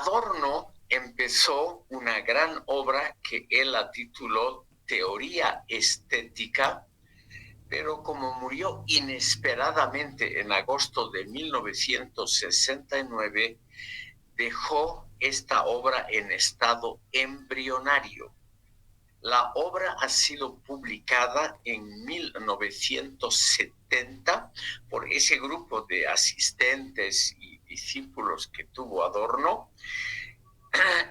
Adorno empezó una gran obra que él la tituló Teoría Estética, pero como murió inesperadamente en agosto de 1969, dejó esta obra en estado embrionario. La obra ha sido publicada en 1970 por ese grupo de asistentes y discípulos que tuvo Adorno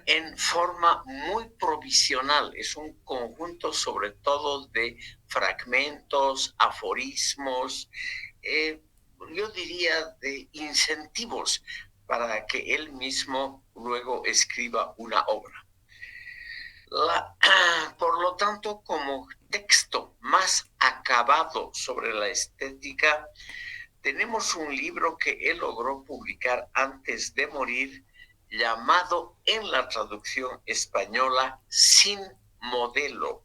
en forma muy provisional. Es un conjunto sobre todo de fragmentos, aforismos, yo diría de incentivos para que él mismo luego escriba una obra. Por lo tanto, como texto más acabado sobre la estética, tenemos un libro que él logró publicar antes de morir, llamado en la traducción española Sin Modelo.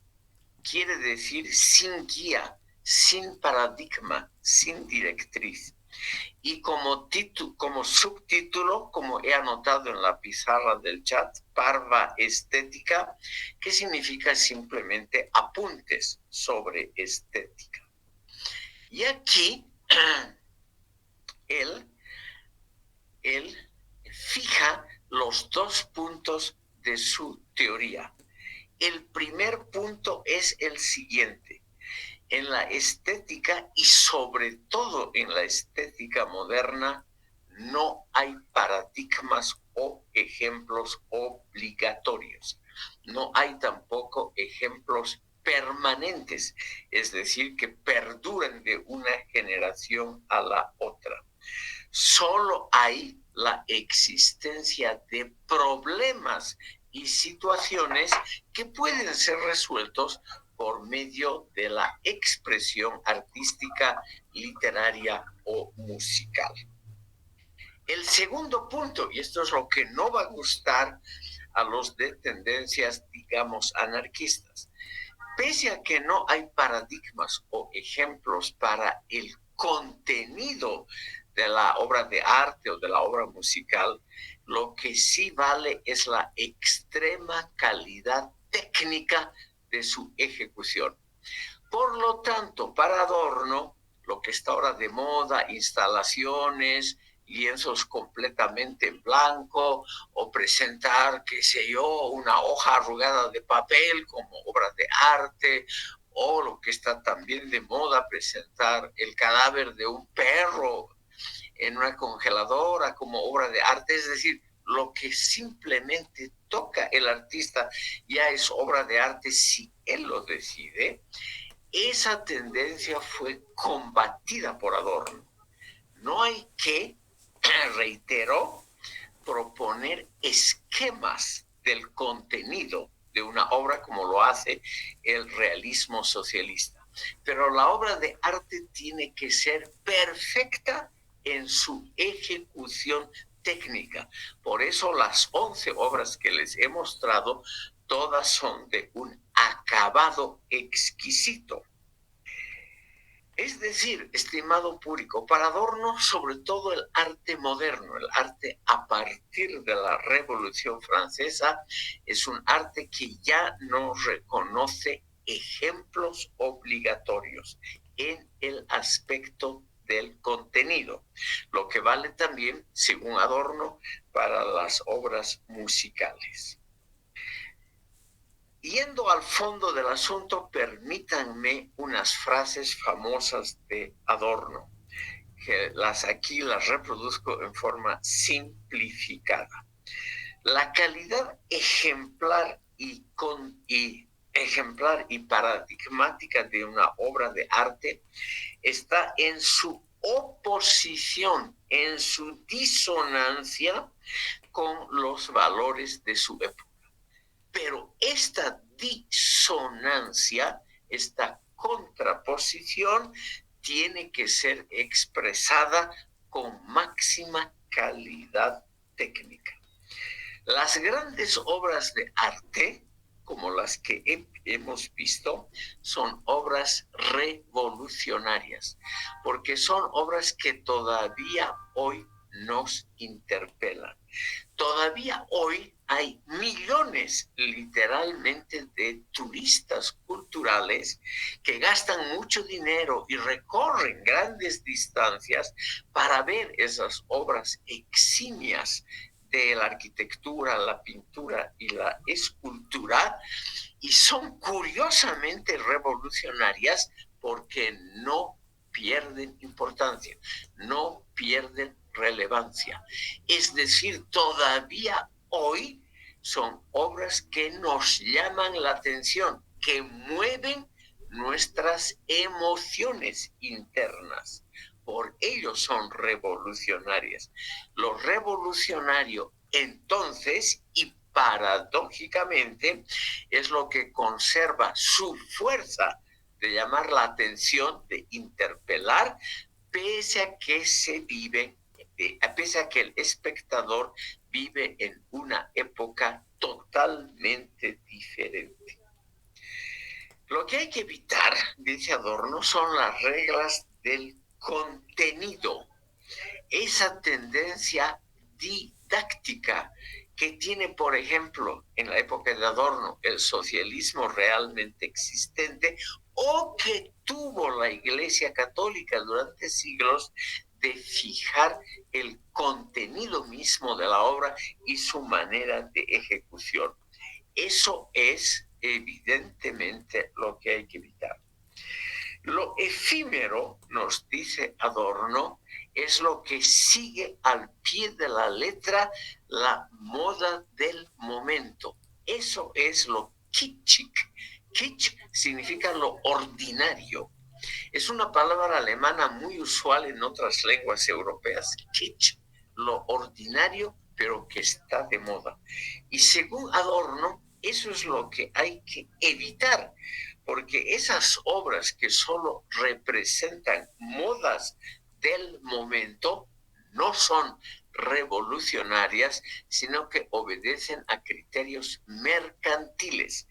Quiere decir sin guía, sin paradigma, sin directriz. Y como subtítulo, como he anotado en la pizarra del chat, Parva Estética, que significa simplemente apuntes sobre estética. Y aquí él fija los dos puntos de su teoría. El primer punto es el siguiente: en la estética, y sobre todo en la estética moderna, no hay paradigmas o ejemplos obligatorios. No hay tampoco ejemplos permanentes, es decir, que perduren de una generación a la otra. Solo hay la existencia de problemas y situaciones que pueden ser resueltos por medio de la expresión artística, literaria o musical. El segundo punto, y esto es lo que no va a gustar a los de tendencias, digamos, anarquistas, pese a que no hay paradigmas o ejemplos para el contenido de la obra de arte o de la obra musical, lo que sí vale es la extrema calidad técnica de su ejecución. Por lo tanto, para Adorno, lo que está ahora de moda, instalaciones, lienzos completamente en blanco, o presentar, qué sé yo, una hoja arrugada de papel como obra de arte, o lo que está también de moda, presentar el cadáver de un perro en una congeladora como obra de arte. Es decir, lo que simplemente toca el artista ya es obra de arte si él lo decide. Esa tendencia fue combatida por Adorno. No hay que, reitero, proponer esquemas del contenido de una obra como lo hace el realismo socialista. Pero la obra de arte tiene que ser perfecta en su ejecución técnica. Por eso las 11 obras que les he mostrado, todas son de un acabado exquisito. Es decir, estimado público, para Adorno, sobre todo el arte moderno, el arte a partir de la Revolución Francesa, es un arte que ya no reconoce ejemplos obligatorios en el aspecto del contenido, lo que vale también, según Adorno, para las obras musicales. Yendo al fondo del asunto, permítanme unas frases famosas de Adorno, que aquí las reproduzco en forma simplificada. La calidad ejemplar y paradigmática de una obra de arte está en su oposición, en su disonancia con los valores de su época. Pero esta disonancia, esta contraposición, tiene que ser expresada con máxima calidad técnica. Las grandes obras de arte, como las que hemos visto, son obras revolucionarias, porque son obras que todavía hoy nos interpelan. Todavía todavía hoy hay millones, literalmente, de turistas culturales que gastan mucho dinero y recorren grandes distancias para ver esas obras eximias de la arquitectura, la pintura y la escultura, y son curiosamente revolucionarias porque no pierden importancia, no pierden relevancia. Es decir, todavía hoy son obras que nos llaman la atención, que mueven nuestras emociones internas. Por ello son revolucionarias. Lo revolucionario entonces, y paradójicamente, es lo que conserva su fuerza de llamar la atención, de interpelar, pese a que pese a que el espectador vive en una época totalmente diferente. Lo que hay que evitar, dice Adorno, son las reglas del contenido, esa tendencia didáctica que tiene, por ejemplo, en la época de Adorno, el socialismo realmente existente, o que tuvo la Iglesia Católica durante siglos, de fijar el contenido mismo de la obra y su manera de ejecución. Eso es evidentemente lo que hay que evitar. Lo efímero, nos dice Adorno, es lo que sigue al pie de la letra la moda del momento. Eso es lo kitschig. Kitsch significa lo ordinario. Es una palabra alemana muy usual en otras lenguas europeas. Kitsch, lo ordinario, pero que está de moda. Y según Adorno, eso es lo que hay que evitar, porque esas obras que solo representan modas del momento no son revolucionarias, sino que obedecen a criterios mercantiles,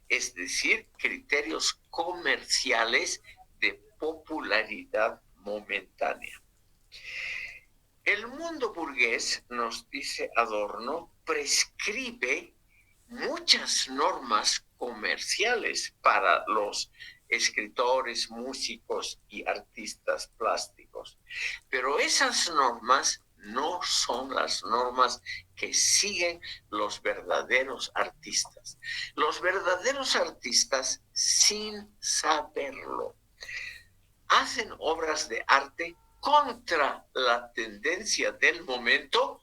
es decir, criterios comerciales de popularidad momentánea. El mundo burgués, nos dice Adorno, prescribe muchas normas comerciales para los escritores, músicos y artistas plásticos. Pero esas normas no son las normas que siguen los verdaderos artistas. Los verdaderos artistas, sin saberlo, hacen obras de arte contra la tendencia del momento,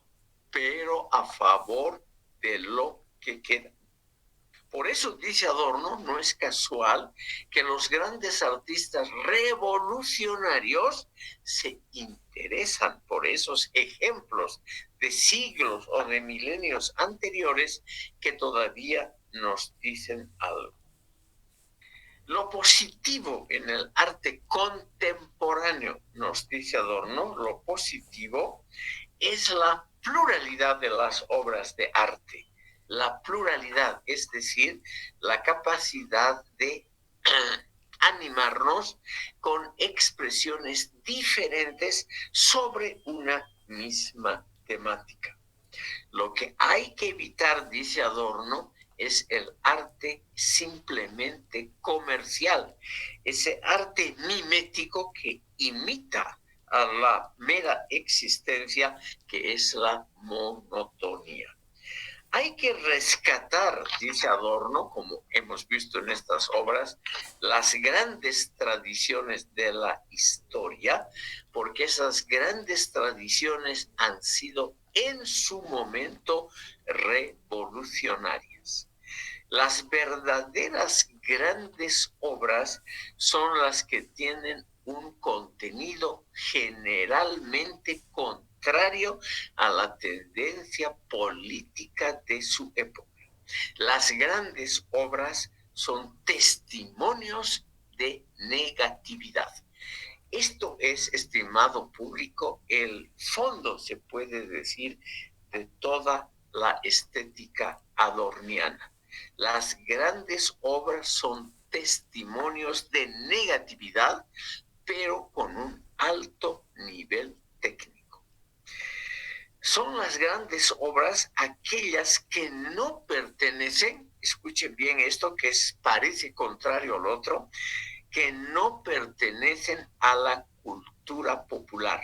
pero a favor de lo que queda. Por eso, dice Adorno, no es casual que los grandes artistas revolucionarios se interesan por esos ejemplos de siglos o de milenios anteriores que todavía nos dicen algo. Lo positivo en el arte contemporáneo, nos dice Adorno, lo positivo es la pluralidad de las obras de arte. La pluralidad, es decir, la capacidad de animarnos con expresiones diferentes sobre una misma temática. Lo que hay que evitar, dice Adorno, es el arte simplemente comercial, ese arte mimético que imita a la mera existencia, que es la monotonía. Hay que rescatar, dice Adorno, como hemos visto en estas obras, las grandes tradiciones de la historia, porque esas grandes tradiciones han sido en su momento revolucionarias. Las verdaderas grandes obras son las que tienen un contenido generalmente contrario a la tendencia política de su época. Las grandes obras son testimonios de negatividad. Esto es, estimado público, el fondo, se puede decir, de toda la estética adorniana. Las grandes obras son testimonios de negatividad, pero con un alto nivel técnico. Son las grandes obras aquellas que no pertenecen, escuchen bien esto que parece contrario al otro, que no pertenecen a la cultura popular,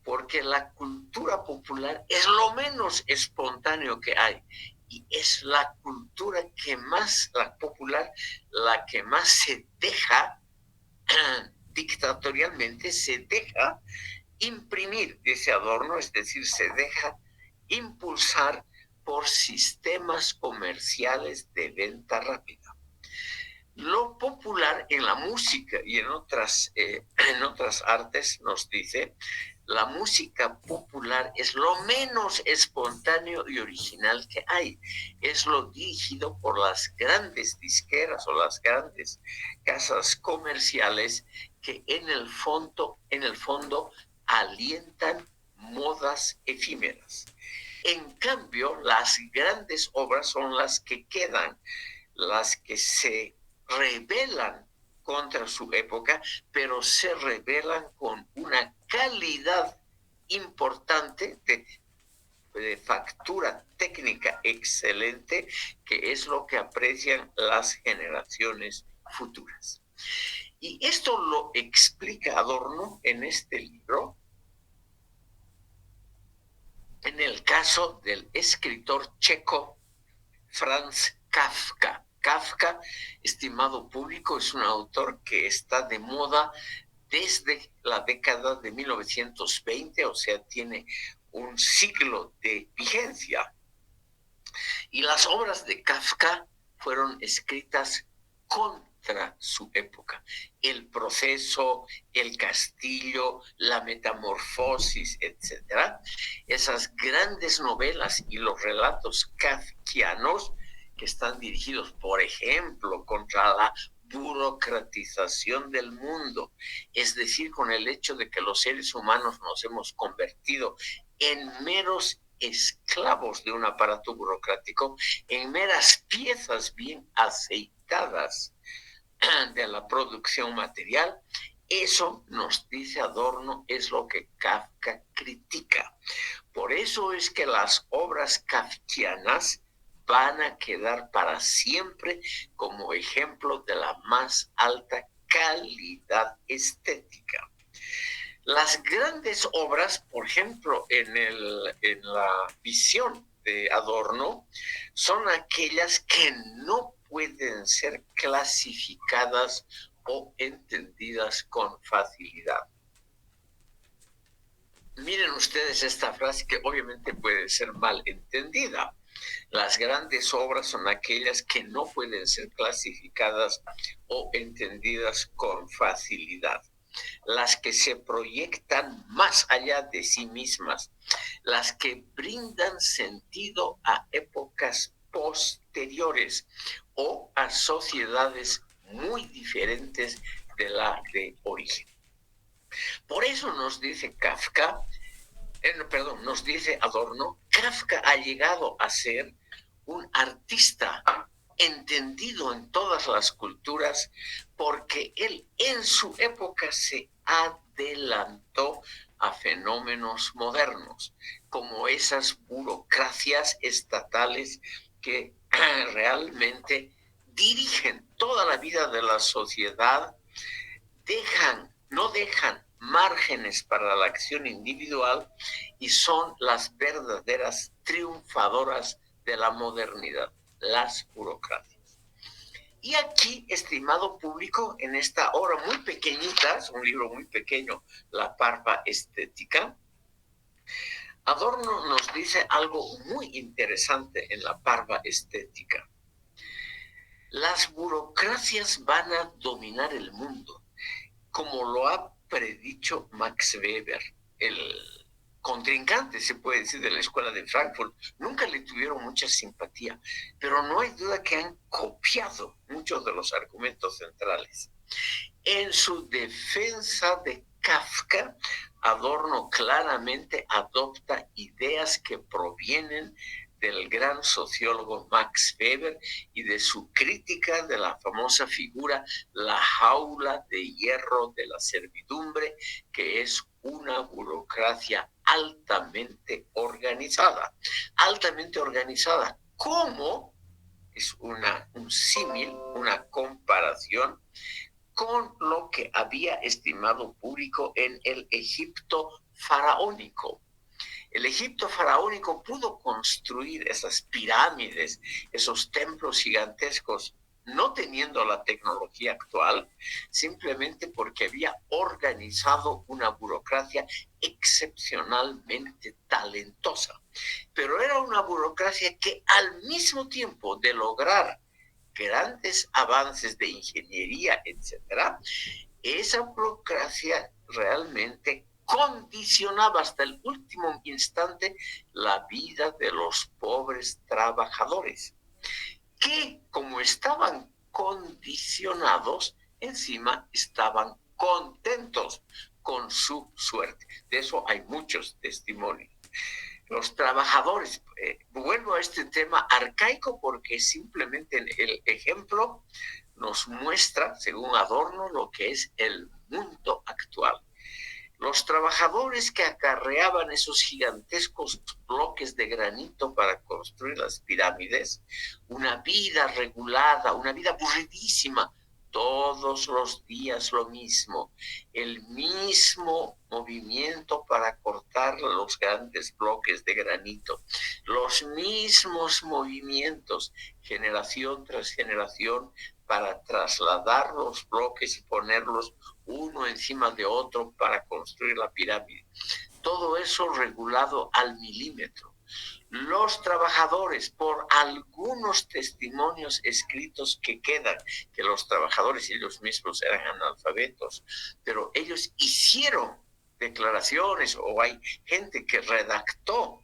porque la cultura popular es lo menos espontáneo que hay y es la cultura que más, la popular, la que más se deja dictatorialmente, se deja imprimir ese Adorno, es decir, se deja impulsar por sistemas comerciales de venta rápida. Lo popular en la música y en otras artes nos dice, la música popular es lo menos espontáneo y original que hay. Es lo dirigido por las grandes disqueras o las grandes casas comerciales que en el fondo alientan modas efímeras. En cambio, las grandes obras son las que quedan, las que se rebelan contra su época, pero se rebelan con una calidad importante de factura técnica excelente, que es lo que aprecian las generaciones futuras. Y esto lo explica Adorno en este libro, en el caso del escritor checo Franz Kafka. Kafka, estimado público, es un autor que está de moda desde la década de 1920, o sea, tiene un siglo de vigencia. Y las obras de Kafka fueron escritas contra su época. El proceso, el castillo, la metamorfosis, etc. Esas grandes novelas y los relatos kafkianos que están dirigidos, por ejemplo, contra la burocratización del mundo, es decir, con el hecho de que los seres humanos nos hemos convertido en meros esclavos de un aparato burocrático, en meras piezas bien aceitadas de la producción material. Eso, nos dice Adorno, es lo que Kafka critica. Por eso es que las obras kafkianas van a quedar para siempre como ejemplo de la más alta calidad estética. Las grandes obras, por ejemplo, en la visión de Adorno, son aquellas que no pueden ser clasificadas o entendidas con facilidad. Miren ustedes esta frase que obviamente puede ser mal entendida. Las grandes obras son aquellas que no pueden ser clasificadas o entendidas con facilidad. Las que se proyectan más allá de sí mismas, las que brindan sentido a épocas posteriores o a sociedades muy diferentes de la de origen. Por eso nos dice nos dice Adorno, Kafka ha llegado a ser un artista entendido en todas las culturas porque él en su época se adelantó a fenómenos modernos, como esas burocracias estatales que realmente dirigen toda la vida de la sociedad, no dejan márgenes para la acción individual y son las verdaderas triunfadoras de la modernidad, las burocracias. Y aquí, estimado público, en esta obra muy pequeñita, es un libro muy pequeño, La Parva Estética, Adorno nos dice algo muy interesante en La Parva Estética. Las burocracias van a dominar el mundo, como lo ha predicho Max Weber, el contrincante, se puede decir, de la Escuela de Frankfurt. Nunca le tuvieron mucha simpatía, pero no hay duda que han copiado muchos de los argumentos centrales. En su defensa de Kafka, Adorno claramente adopta ideas que provienen del gran sociólogo Max Weber y de su crítica de la famosa figura la jaula de hierro de la servidumbre, que es una burocracia altamente organizada. Altamente organizada. ¿Cómo? Es un símil, una comparación con lo que había estimado público en el Egipto faraónico. El Egipto faraónico pudo construir esas pirámides, esos templos gigantescos, no teniendo la tecnología actual, simplemente porque había organizado una burocracia excepcionalmente talentosa. Pero era una burocracia que al mismo tiempo de lograr grandes avances de ingeniería, etcétera, esa burocracia realmente condicionaba hasta el último instante la vida de los pobres trabajadores, que como estaban condicionados, encima estaban contentos con su suerte. De eso hay muchos testimonios. Los trabajadores, vuelvo a este tema arcaico porque simplemente el ejemplo nos muestra, según Adorno, lo que es el mundo actual. Los trabajadores que acarreaban esos gigantescos bloques de granito para construir las pirámides, una vida regulada, una vida aburridísima, todos los días lo mismo, el mismo movimiento para cortar los grandes bloques de granito, los mismos movimientos, generación tras generación, para trasladar los bloques y ponerlos uno encima de otro para construir la pirámide. Todo eso regulado al milímetro. Los trabajadores, por algunos testimonios escritos que quedan, que los trabajadores ellos mismos eran analfabetos, pero ellos hicieron declaraciones, o hay gente que redactó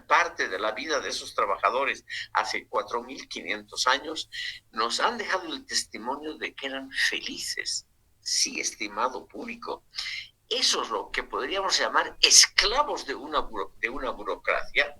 parte de la vida de esos trabajadores hace 4.500 años, nos han dejado el testimonio de que eran felices. Sí, estimado público. Eso es lo que podríamos llamar esclavos de una burocracia.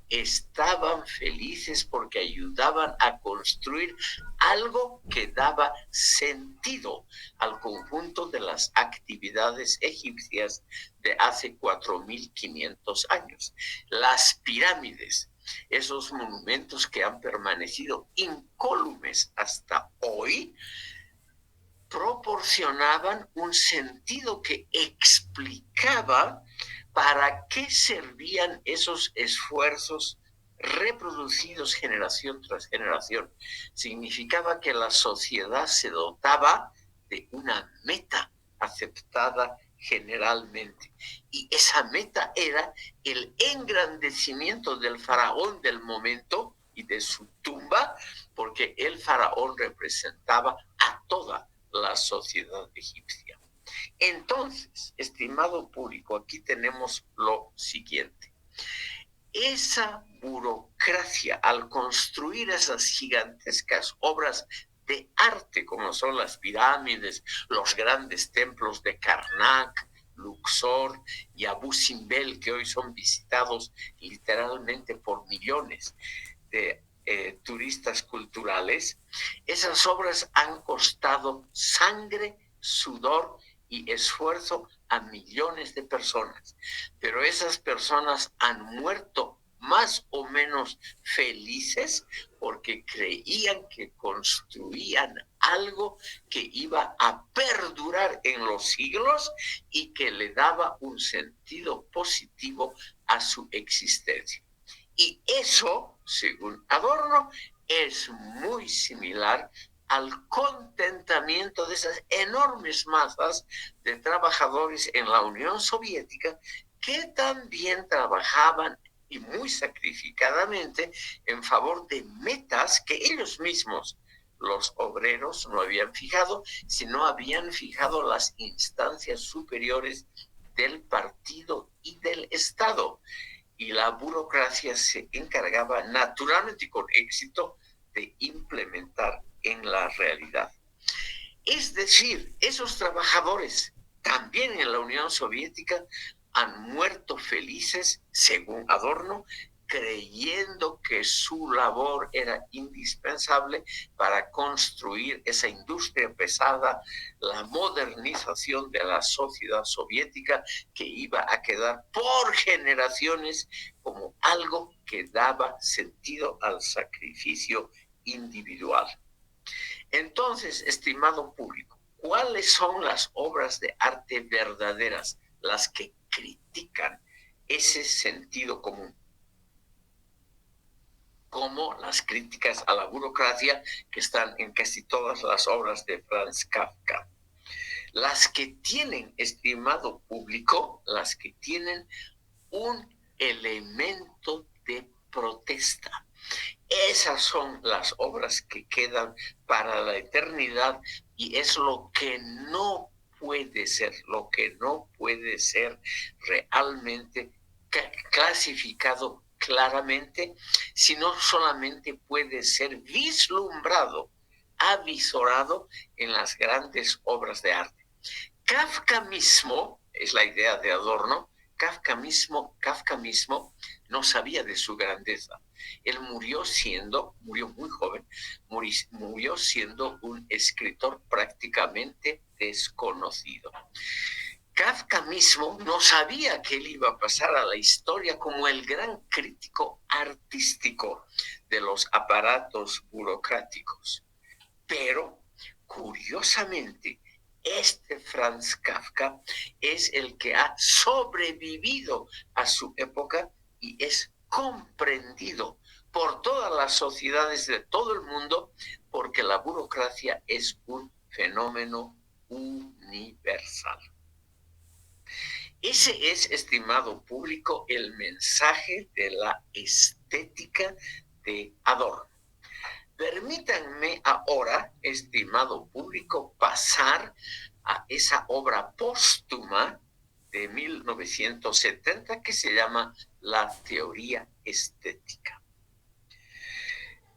Estaban felices porque ayudaban a construir algo que daba sentido al conjunto de las actividades egipcias de hace 4.500 años. Las pirámides, esos monumentos que han permanecido incólumes hasta hoy, proporcionaban un sentido que explicaba para qué servían esos esfuerzos reproducidos generación tras generación. Significaba que la sociedad se dotaba de una meta aceptada generalmente. Y esa meta era el engrandecimiento del faraón del momento y de su tumba, porque el faraón representaba a toda la sociedad egipcia. Entonces, estimado público, aquí tenemos lo siguiente. Esa burocracia, al construir esas gigantescas obras de arte, como son las pirámides, los grandes templos de Karnak, Luxor y Abu Simbel, que hoy son visitados literalmente por millones de turistas culturales, esas obras han costado sangre, sudor y esfuerzo a millones de personas, pero esas personas han muerto más o menos felices porque creían que construían algo que iba a perdurar en los siglos y que le daba un sentido positivo a su existencia. Y eso, según Adorno, es muy similar al contentamiento de esas enormes masas de trabajadores en la Unión Soviética que también trabajaban y muy sacrificadamente en favor de metas que ellos mismos, los obreros, no habían fijado, sino habían fijado las instancias superiores del partido y del Estado. Y la burocracia se encargaba naturalmente y con éxito de implementar en la realidad. Es decir, esos trabajadores también en la Unión Soviética han muerto felices, según Adorno, creyendo que su labor era indispensable para construir esa industria pesada, la modernización de la sociedad soviética, que iba a quedar por generaciones como algo que daba sentido al sacrificio individual. Entonces, estimado público, ¿cuáles son las obras de arte verdaderas, las que critican ese sentido común? Como las críticas a la burocracia que están en casi todas las obras de Franz Kafka. Las que tienen, estimado público, las que tienen un elemento de protesta. Esas son las obras que quedan para la eternidad y es lo que no puede ser, realmente clasificado claramente, sino solamente puede ser vislumbrado, avisorado en las grandes obras de arte. Kafka mismo, es la idea de Adorno, Kafka mismo no sabía de su grandeza. Él murió muy joven, murió siendo un escritor prácticamente desconocido. Kafka mismo no sabía que él iba a pasar a la historia como el gran crítico artístico de los aparatos burocráticos. Pero, curiosamente, este Franz Kafka es el que ha sobrevivido a su época y es comprendido por todas las sociedades de todo el mundo, porque la burocracia es un fenómeno universal. Ese es, estimado público, el mensaje de la estética de Adorno. Permítanme ahora, estimado público, pasar a esa obra póstuma de 1970 que se llama La teoría estética.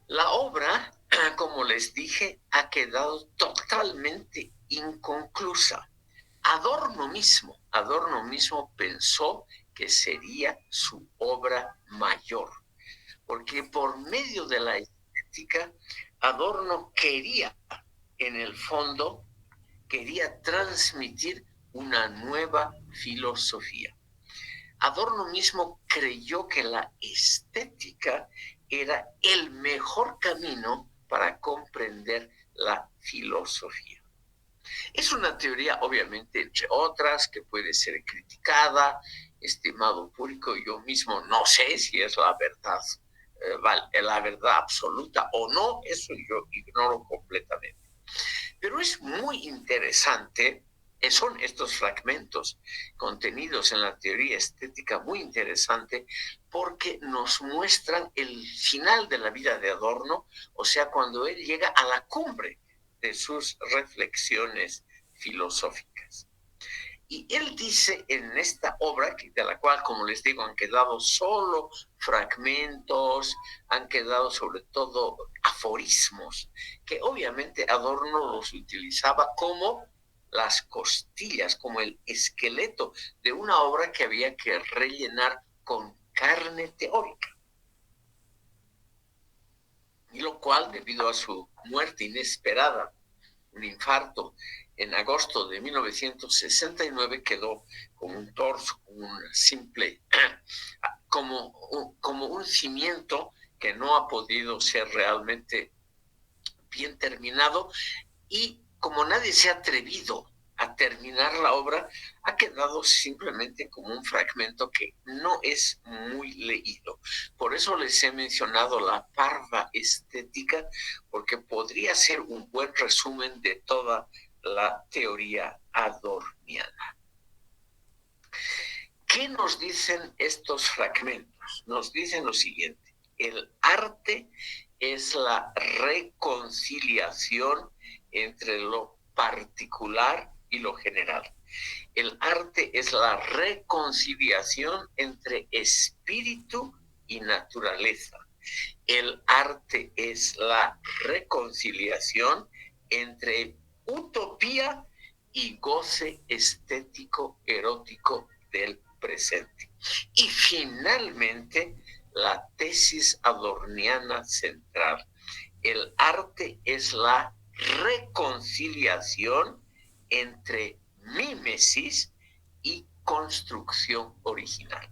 La obra, como les dije, ha quedado totalmente inconclusa. Adorno mismo pensó que sería su obra mayor, porque por medio de la estética, Adorno quería, en el fondo, transmitir una nueva filosofía. Adorno mismo creyó que la estética era el mejor camino para comprender la filosofía. Es una teoría, obviamente, entre otras, que puede ser criticada, estimado público. Yo mismo no sé si es la verdad absoluta o no, eso yo ignoro completamente. Pero es muy interesante, son estos fragmentos contenidos en la teoría estética muy interesante porque nos muestran el final de la vida de Adorno, o sea, cuando él llega a la cumbre de sus reflexiones filosóficas. Y él dice en esta obra, de la cual, como les digo, han quedado solo fragmentos, han quedado sobre todo aforismos, que obviamente Adorno los utilizaba como las costillas, como el esqueleto de una obra que había que rellenar con carne teórica. Y lo cual, debido a su muerte inesperada, un infarto, en agosto de 1969, quedó como un torso, como un cimiento que no ha podido ser realmente bien terminado, y como nadie se ha atrevido a terminar la obra, ha quedado simplemente como un fragmento que no es muy leído. Por eso les he mencionado la parva estética, porque podría ser un buen resumen de toda la teoría adorniana. ¿Qué nos dicen estos fragmentos? Nos dicen lo siguiente: el arte es la reconciliación entre lo particular y lo general. El arte es la reconciliación entre espíritu y naturaleza. El arte es la reconciliación entre utopía y goce estético erótico del presente. Y finalmente, la tesis adorniana central. El arte es la reconciliación entre mímesis y construcción original.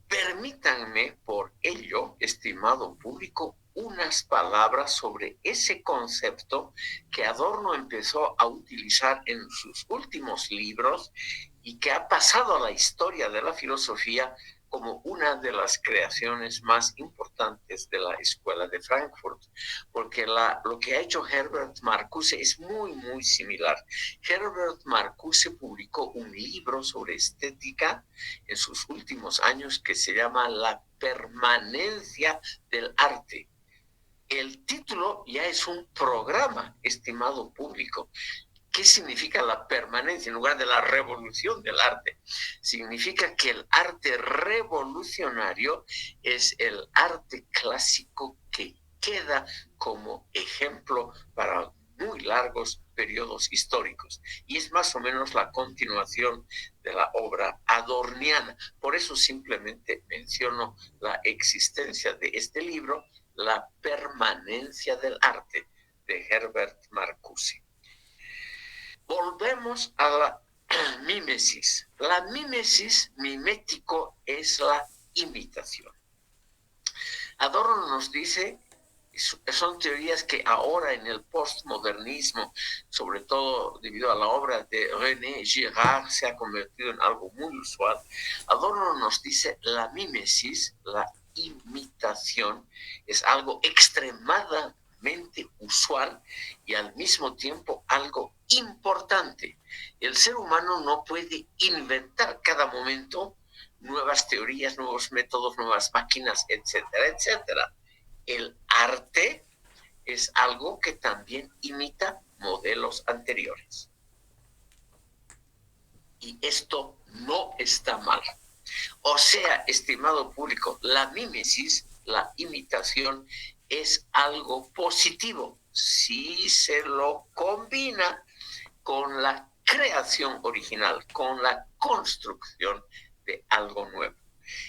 Permítanme, por ello, estimado público, unas palabras sobre ese concepto que Adorno empezó a utilizar en sus últimos libros y que ha pasado a la historia de la filosofía como una de las creaciones más importantes de la Escuela de Frankfurt, porque lo que ha hecho Herbert Marcuse es muy similar. Herbert Marcuse publicó un libro sobre estética en sus últimos años que se llama La permanencia del arte. El título ya es un programa, estimado público. ¿Qué significa la permanencia en lugar de la revolución del arte? Significa que el arte revolucionario es el arte clásico que queda como ejemplo para muy largos periodos históricos. Y es más o menos la continuación de la obra adorniana. Por eso simplemente menciono la existencia de este libro, La permanencia del arte, de Herbert Marcuse. Volvemos a la mímesis. La mímesis, mimético, es la imitación. Adorno nos dice, son teorías que ahora en el postmodernismo, sobre todo debido a la obra de René Girard, se ha convertido en algo muy usual. Adorno nos dice, la mímesis, la imitación, es algo extremadamente usual y al mismo tiempo algo importante. El ser humano no puede inventar cada momento nuevas teorías, nuevos métodos, nuevas máquinas, etcétera, etcétera. El arte es algo que también imita modelos anteriores. Y esto no está mal. O sea, estimado público, la mímesis, la imitación, es algo positivo si se lo combina con la creación original, con la construcción de algo nuevo.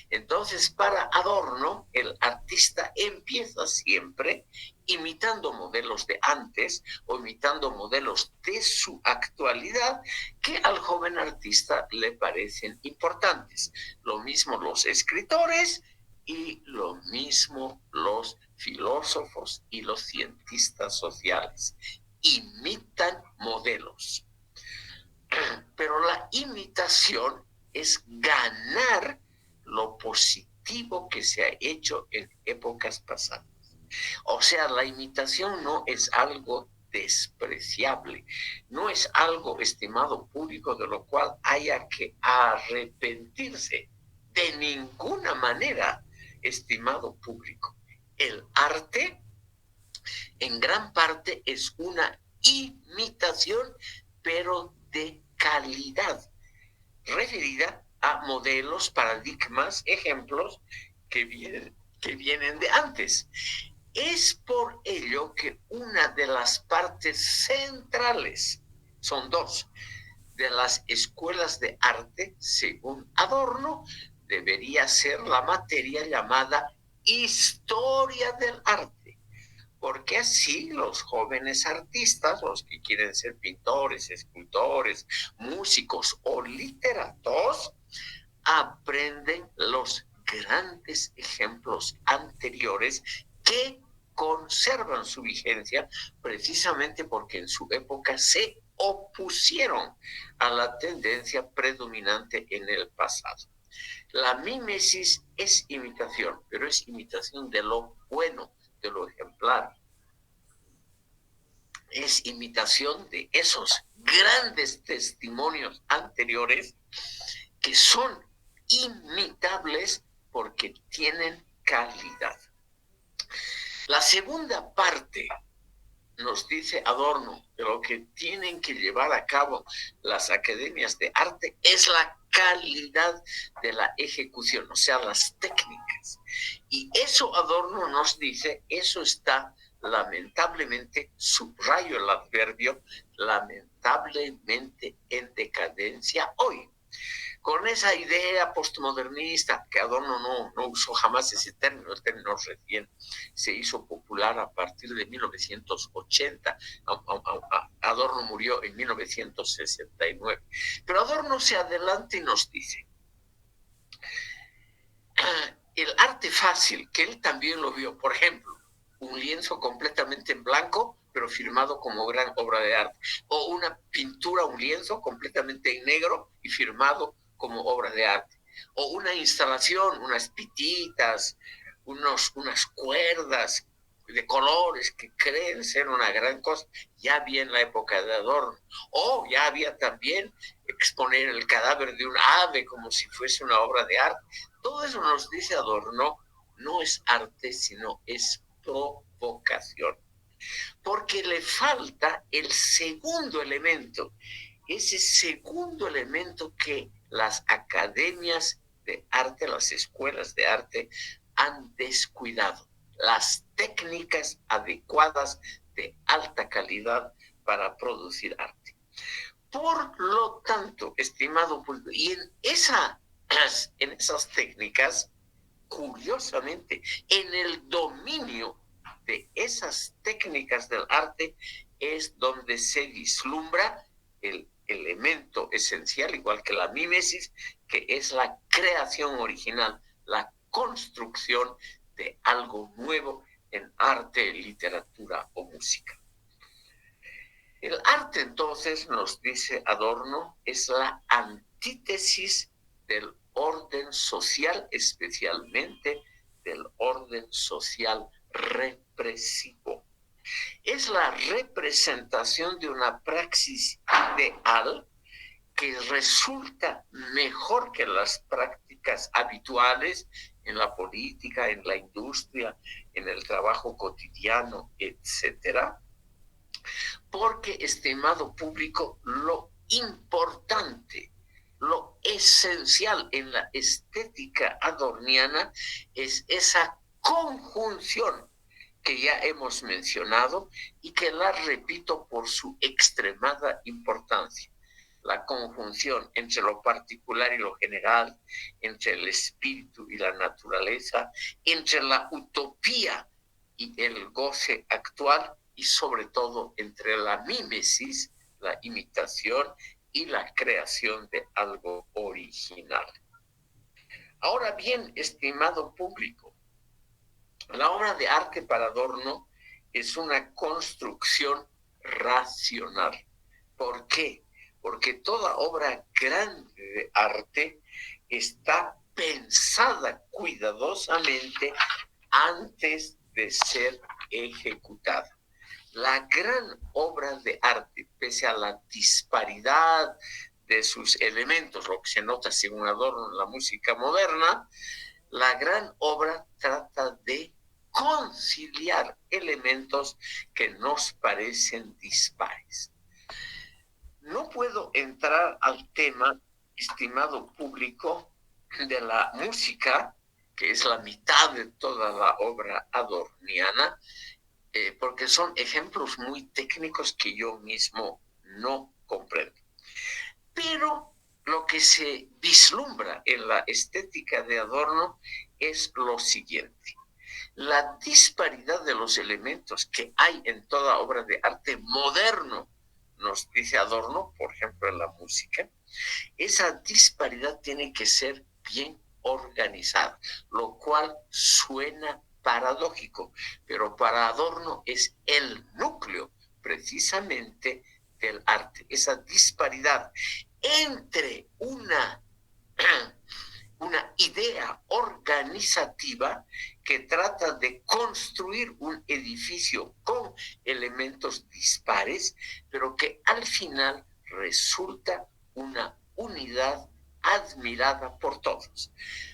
Entonces, para Adorno, el artista empieza siempre imitando modelos de antes o imitando modelos de su actualidad que al joven artista le parecen importantes. Lo mismo los escritores y lo mismo los filósofos y los cientistas sociales. Imitan modelos. Pero la imitación es ganar lo positivo que se ha hecho en épocas pasadas. O sea, la imitación no es algo despreciable, no es algo, estimado público, de lo cual haya que arrepentirse. De ninguna manera, estimado público. El arte, en gran parte, es una imitación, pero de calidad, referida a modelos, paradigmas, ejemplos que vienen de antes. Es por ello que una de las partes centrales, son dos, de las escuelas de arte, según Adorno, debería ser la materia llamada historia del arte, porque así los jóvenes artistas, los que quieren ser pintores, escultores, músicos o literatos, aprenden los grandes ejemplos anteriores que conservan su vigencia precisamente porque en su época se opusieron a la tendencia predominante en el pasado. La mímesis es imitación, pero es imitación de lo bueno, de lo ejemplar. Es imitación de esos grandes testimonios anteriores que son imitables porque tienen calidad. La segunda parte, nos dice Adorno, de lo que tienen que llevar a cabo las academias de arte es la calidad de la ejecución, o sea, las técnicas. Y eso Adorno nos dice, eso está lamentablemente, subrayo el adverbio, lamentablemente en decadencia hoy. con esa idea postmodernista, que Adorno no usó jamás ese término, el término recién se hizo popular a partir de 1980. Adorno murió en 1969. Pero Adorno se adelanta y nos dice, el arte fácil, que él también lo vio, por ejemplo, un lienzo completamente en blanco, pero firmado como gran obra de arte, o una pintura, un lienzo completamente en negro y firmado como obra de arte, o una instalación, unas pititas, unas cuerdas de colores que creen ser una gran cosa, ya había en la época de Adorno, o ya había también exponer el cadáver de un ave como si fuese una obra de arte. Todo eso nos dice Adorno, no es arte, sino es provocación, porque le falta el segundo elemento, ese segundo elemento que las academias de arte, las escuelas de arte han descuidado, las técnicas adecuadas de alta calidad para producir arte. Por lo tanto, estimado público, y en esas técnicas, curiosamente, en el dominio de esas técnicas del arte es donde se vislumbra el elemento esencial, igual que la mímesis, que es la creación original, la construcción de algo nuevo en arte, literatura o música. El arte, entonces, nos dice Adorno, es la antítesis del orden social, especialmente del orden social represivo. Es la representación de una praxis ideal que resulta mejor que las prácticas habituales en la política, en la industria, en el trabajo cotidiano, etcétera. Porque, estimado público, lo importante, lo esencial en la estética adorniana es esa conjunción que ya hemos mencionado y que la repito por su extremada importancia. La conjunción entre lo particular y lo general, entre el espíritu y la naturaleza, entre la utopía y el goce actual, y sobre todo entre la mímesis, la imitación y la creación de algo original. Ahora bien, estimado público, la obra de arte para Adorno es una construcción racional. ¿Por qué? Porque toda obra grande de arte está pensada cuidadosamente antes de ser ejecutada. La gran obra de arte, pese a la disparidad de sus elementos, lo que se nota según Adorno en la música moderna, la gran obra trata de conciliar elementos que nos parecen dispares. No puedo entrar al tema, estimado público, de la música, que es la mitad de toda la obra adorniana, porque son ejemplos muy técnicos que yo mismo no comprendo. Pero lo que se vislumbra en la estética de Adorno es lo siguiente. La disparidad de los elementos que hay en toda obra de arte moderno, nos dice Adorno, por ejemplo en la música, esa disparidad tiene que ser bien organizada, lo cual suena paradójico, pero para Adorno es el núcleo precisamente del arte, esa disparidad entre una idea organizativa que trata de construir un edificio con elementos dispares, pero que al final resulta una unidad admirada por todos.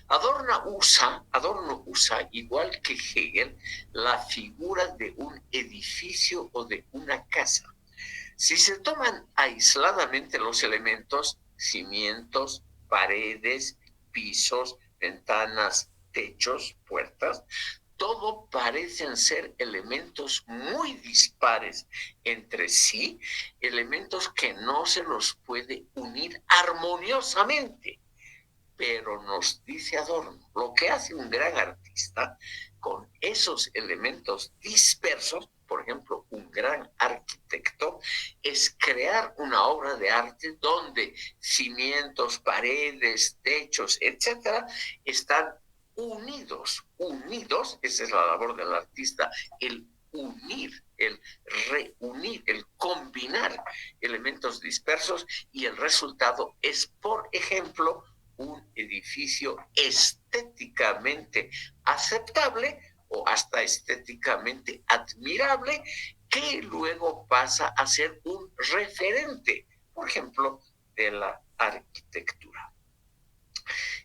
Adorno usa, igual que Hegel, la figura de un edificio o de una casa. Si se toman aisladamente los elementos, cimientos, paredes, pisos, ventanas, techos, puertas, todo parecen ser elementos muy dispares entre sí, elementos que no se los puede unir armoniosamente. Pero nos dice Adorno, lo que hace un gran artista con esos elementos dispersos, por ejemplo, un gran arquitecto, es crear una obra de arte donde cimientos, paredes, techos, etcétera, están unidos, esa es la labor del artista, el unir, el reunir, el combinar elementos dispersos, y el resultado es, por ejemplo, un edificio estéticamente aceptable o hasta estéticamente admirable, que luego pasa a ser un referente, por ejemplo, de la arquitectura.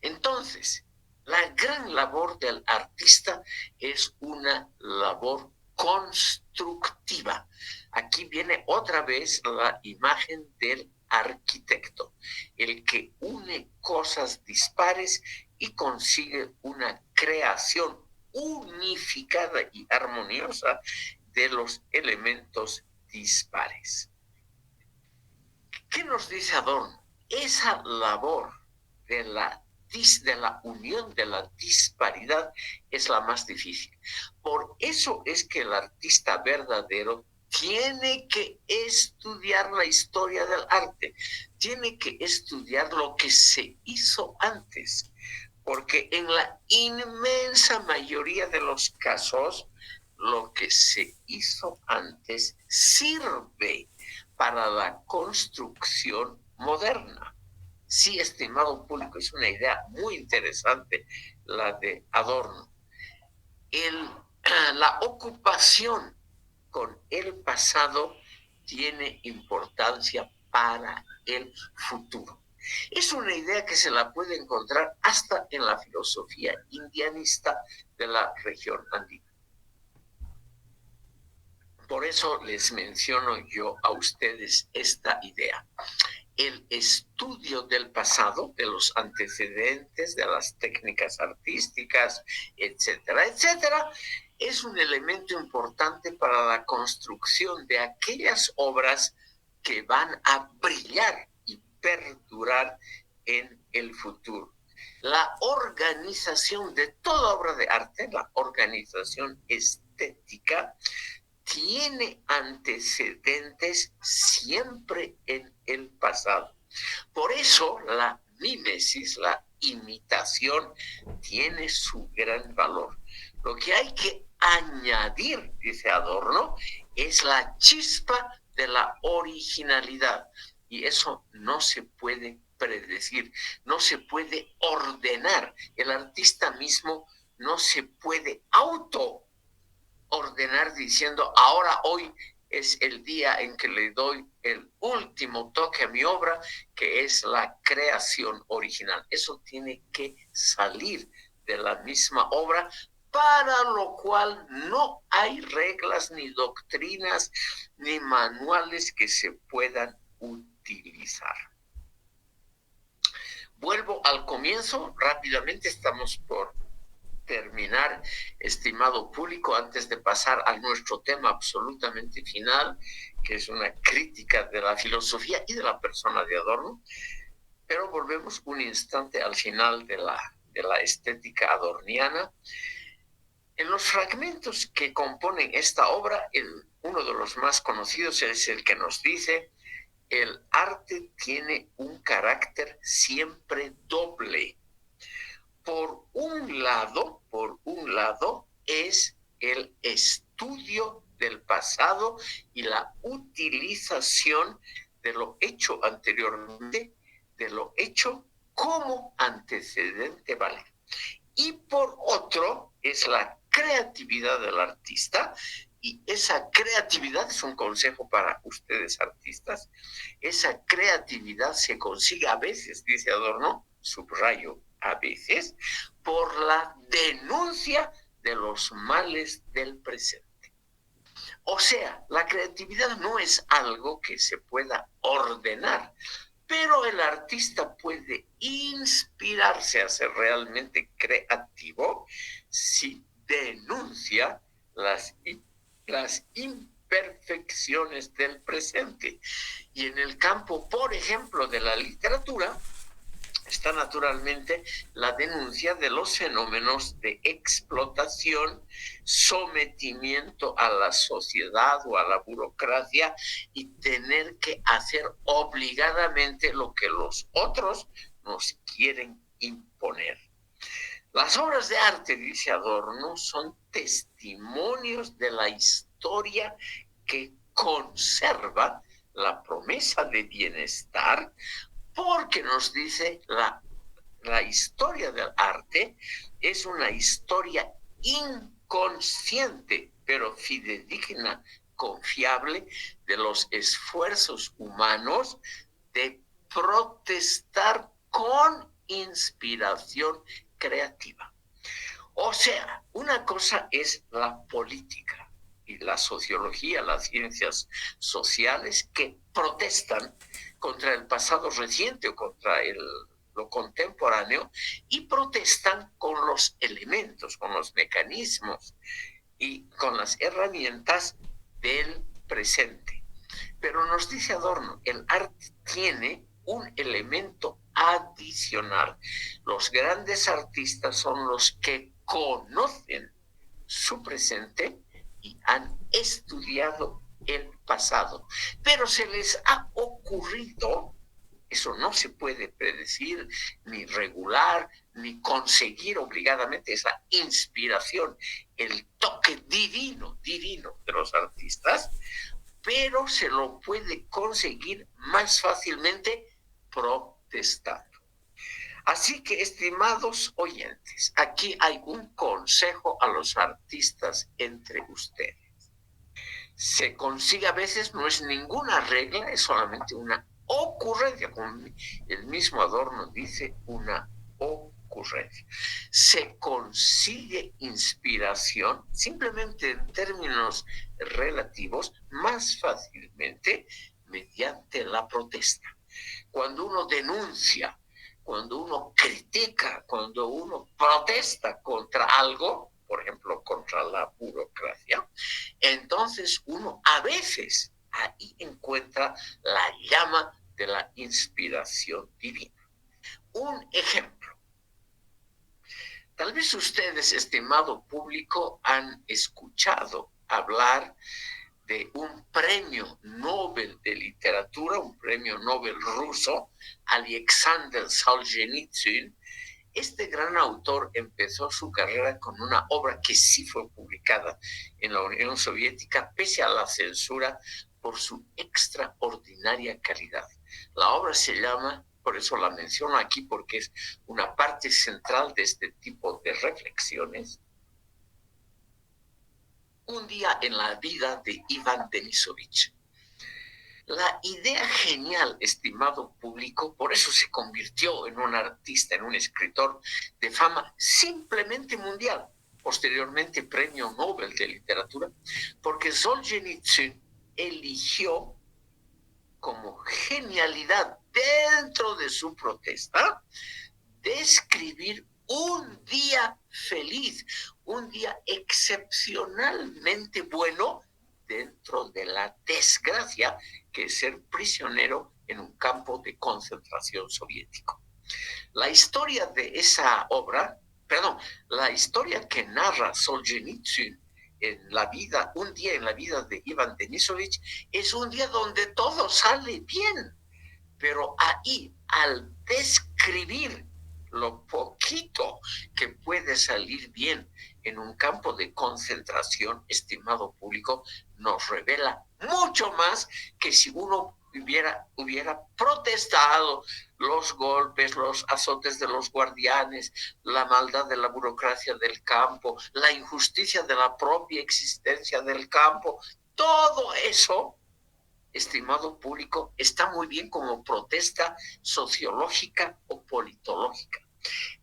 Entonces, la gran labor del artista es una labor constructiva. Aquí viene otra vez la imagen del arquitecto, el que une cosas dispares y consigue una creación unificada y armoniosa de los elementos dispares. ¿Qué nos dice Adorno? Esa labor de la unión, de la disparidad, es la más difícil. Por eso es que el artista verdadero tiene que estudiar la historia del arte, tiene que estudiar lo que se hizo antes, porque en la inmensa mayoría de los casos, lo que se hizo antes sirve para la construcción moderna. Sí, estimado público, es una idea muy interesante la de Adorno. La ocupación con el pasado tiene importancia para el futuro. Es una idea que se la puede encontrar hasta en la filosofía indianista de la región andina. Por eso les menciono yo a ustedes esta idea. El estudio del pasado, de los antecedentes, de las técnicas artísticas, etcétera, etcétera, es un elemento importante para la construcción de aquellas obras que van a brillar y perdurar en el futuro. La organización de toda obra de arte, la organización estética, tiene antecedentes siempre en el pasado. Por eso la mímesis, la imitación, tiene su gran valor. Lo que hay que añadir, dice Adorno, es la chispa de la originalidad. Y eso no se puede predecir, no se puede ordenar. El artista mismo no se puede ordenar diciendo, ahora hoy es el día en que le doy el último toque a mi obra, que es la creación original. Eso tiene que salir de la misma obra, para lo cual no hay reglas, ni doctrinas, ni manuales que se puedan utilizar. Vuelvo al comienzo, rápidamente, estamos por terminar, estimado público, antes de pasar a nuestro tema absolutamente final, que es una crítica de la filosofía y de la persona de Adorno. Pero volvemos un instante al final de la estética adorniana. En los fragmentos que componen esta obra, uno de los más conocidos es el que nos dice: el arte tiene un carácter siempre doble. Por un lado, es el estudio del pasado y la utilización de lo hecho anteriormente, de lo hecho como antecedente válido. Y por otro, es la creatividad del artista, y esa creatividad es un consejo para ustedes artistas. Esa creatividad se consigue a veces, dice Adorno, subrayo, a veces, por la denuncia de los males del presente. O sea, la creatividad no es algo que se pueda ordenar, pero el artista puede inspirarse a ser realmente creativo si denuncia las imperfecciones del presente. Y en el campo, por ejemplo, de la literatura, está naturalmente la denuncia de los fenómenos de explotación, sometimiento a la sociedad o a la burocracia y tener que hacer obligadamente lo que los otros nos quieren imponer. Las obras de arte, dice Adorno, son testimonios de la historia que conserva la promesa de bienestar, porque nos dice la historia del arte es una historia inconsciente, pero fidedigna, confiable, de los esfuerzos humanos de protestar con inspiración creativa. O sea, una cosa es la política y la sociología, las ciencias sociales que protestan contra el pasado reciente o contra lo contemporáneo y protestan con los elementos, con los mecanismos y con las herramientas del presente. Pero nos dice Adorno, el arte tiene un elemento adicional. Los grandes artistas son los que conocen su presente y han estudiado el pasado. Pero se les ha ocurrido, eso no se puede predecir, ni regular, ni conseguir obligadamente esa inspiración, el toque divino de los artistas, pero se lo puede conseguir más fácilmente protestando. Así que, estimados oyentes, aquí hay un consejo a los artistas entre ustedes. Se consigue a veces, no es ninguna regla, es solamente una ocurrencia, como el mismo Adorno dice, una ocurrencia. Se consigue inspiración simplemente en términos relativos más fácilmente mediante la protesta. Cuando uno denuncia, cuando uno critica, cuando uno protesta contra algo, por ejemplo, contra la burocracia, entonces uno a veces ahí encuentra la llama de la inspiración divina. Un ejemplo. Tal vez ustedes, estimado público, han escuchado hablar de un premio Nobel de literatura, un premio Nobel ruso, Alexander Solzhenitsyn. Este gran autor empezó su carrera con una obra que sí fue publicada en la Unión Soviética, pese a la censura, por su extraordinaria calidad. La obra se llama, por eso la menciono aquí, porque es una parte central de este tipo de reflexiones, Un día en la vida de Iván Denisovich. La idea genial, estimado público, por eso se convirtió en un artista, en un escritor de fama simplemente mundial, posteriormente premio Nobel de literatura, porque Solzhenitsyn eligió como genialidad dentro de su protesta describir un día feliz, un día excepcionalmente bueno dentro de la desgracia que es ser prisionero en un campo de concentración soviético. La historia de esa obra, la historia que narra Solzhenitsyn en la vida, un día en la vida de Iván Denisovich, es un día donde todo sale bien, pero ahí, al describir lo poquito que puede salir bien en un campo de concentración, estimado público, nos revela mucho más que si uno hubiera protestado los golpes, los azotes de los guardianes, la maldad de la burocracia del campo, la injusticia de la propia existencia del campo. Todo eso, estimado público, está muy bien como protesta sociológica o politológica.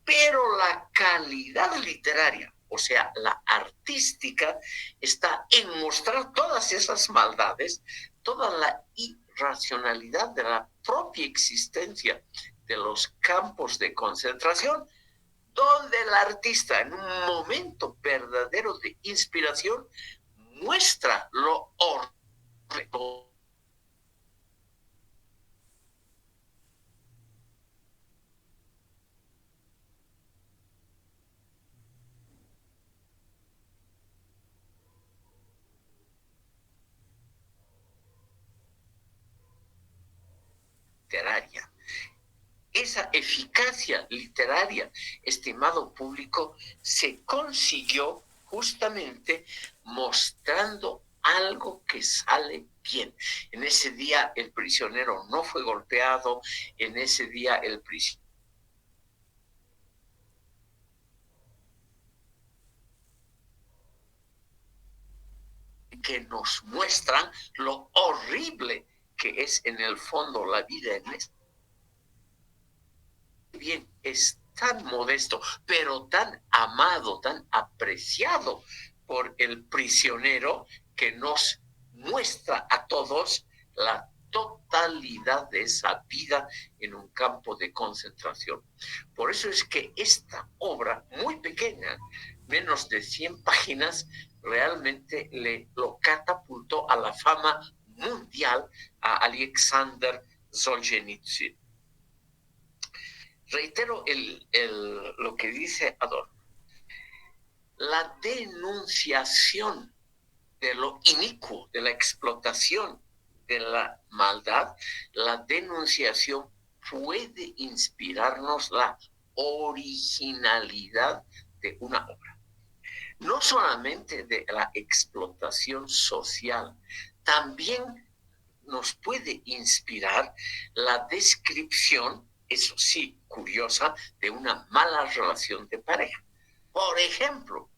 Pero la calidad literaria, o sea, la artística, está en mostrar todas esas maldades, toda la irracionalidad de la propia existencia de los campos de concentración, donde el artista, en un momento verdadero de inspiración, muestra lo horrible literaria. Esa eficacia literaria, estimado público, se consiguió justamente mostrando algo que sale bien. En ese día el prisionero no fue golpeado, en ese día el prisionero que nos muestran lo horrible que es en el fondo la vida en este bien, es tan modesto, pero tan amado, tan apreciado por el prisionero, que nos muestra a todos la totalidad de esa vida en un campo de concentración. Por eso es que esta obra, muy pequeña, menos de 100 páginas, realmente lo catapultó a la fama mundial a Alexander Solzhenitsyn. Reitero lo que dice Adorno. La denunciación de lo inicuo, de la explotación, de la maldad, la denunciación puede inspirarnos la originalidad de una obra. No solamente de la explotación social, también nos puede inspirar la descripción, eso sí, curiosa, de una mala relación de pareja. Por ejemplo,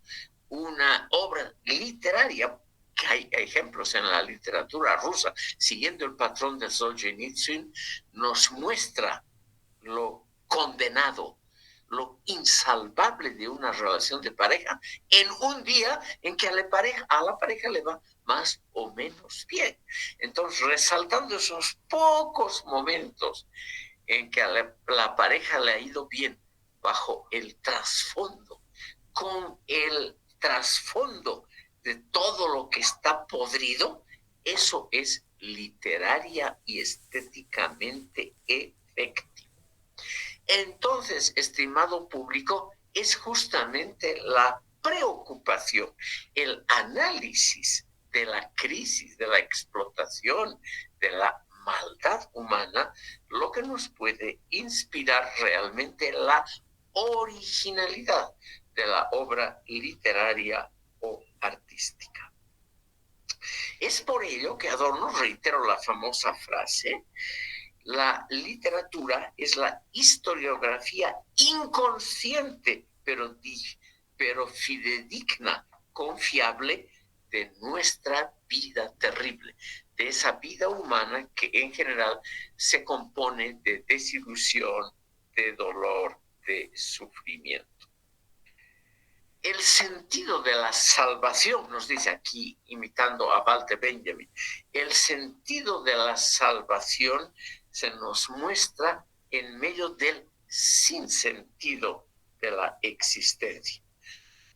una obra literaria, que hay ejemplos en la literatura rusa, siguiendo el patrón de Solzhenitsyn, nos muestra lo condenado, lo insalvable de una relación de pareja en un día en que a la pareja le va más o menos bien. Entonces, resaltando esos pocos momentos en que a la pareja le ha ido bien, bajo el trasfondo, con el trasfondo de todo lo que está podrido, eso es literaria y estéticamente efectivo. Entonces, estimado público, es justamente la preocupación, el análisis de la crisis, de la explotación, de la maldad humana, lo que nos puede inspirar realmente la originalidad de la obra literaria o artística. Es por ello que Adorno, reitero la famosa frase, la literatura es la historiografía inconsciente, pero fidedigna, confiable de nuestra vida terrible, de esa vida humana que en general se compone de desilusión, de dolor, de sufrimiento. El sentido de la salvación, nos dice aquí, imitando a Walter Benjamin, el sentido de la salvación se nos muestra en medio del sinsentido de la existencia.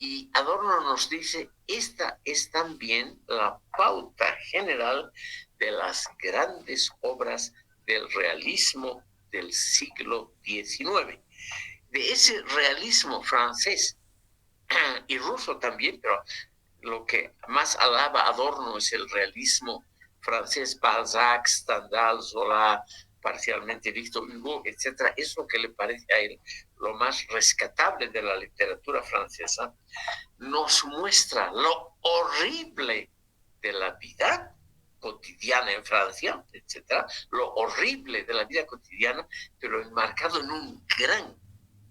Y Adorno nos dice, esta es también la pauta general de las grandes obras del realismo del siglo XIX. De ese realismo francés y ruso también, pero lo que más alaba Adorno es el realismo francés, Balzac, Stendhal, Zola, parcialmente Victor Hugo, etc. Es lo que le parece a él lo más rescatable de la literatura francesa. Nos muestra lo horrible de la vida cotidiana en Francia, etc. Lo horrible de la vida cotidiana, pero enmarcado en un gran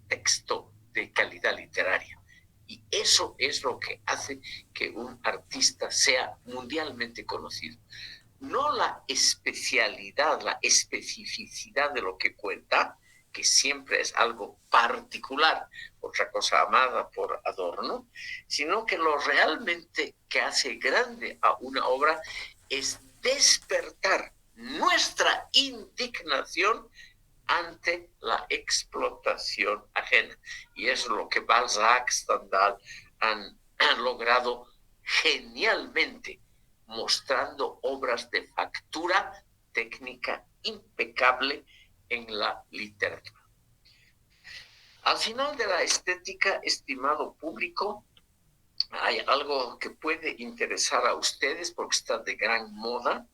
texto de calidad literaria. Y eso es lo que hace que un artista sea mundialmente conocido. No la especialidad, la especificidad de lo que cuenta, que siempre es algo particular, otra cosa amada por Adorno, sino que lo realmente que hace grande a una obra es despertar nuestra indignación ante la explotación ajena. Y eso es lo que Balzac, Stendhal han logrado genialmente, mostrando obras de factura técnica impecable en la literatura. Al final de la estética, estimado público, hay algo que puede interesar a ustedes porque está de gran moda.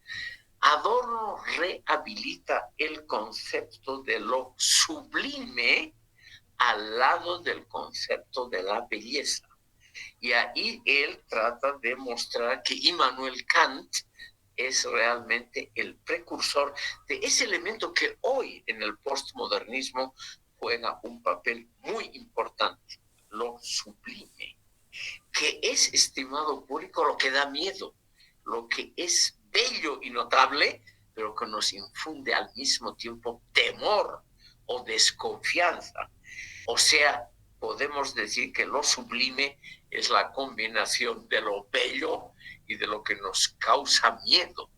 Adorno rehabilita el concepto de lo sublime al lado del concepto de la belleza. Y ahí él trata de mostrar que Immanuel Kant es realmente el precursor de ese elemento que hoy en el postmodernismo juega un papel muy importante, lo sublime, que es, estimado público, lo que da miedo, lo que es bello y notable, pero que nos infunde al mismo tiempo temor o desconfianza. O sea, podemos decir que lo sublime es la combinación de lo bello y de lo que nos causa miedo.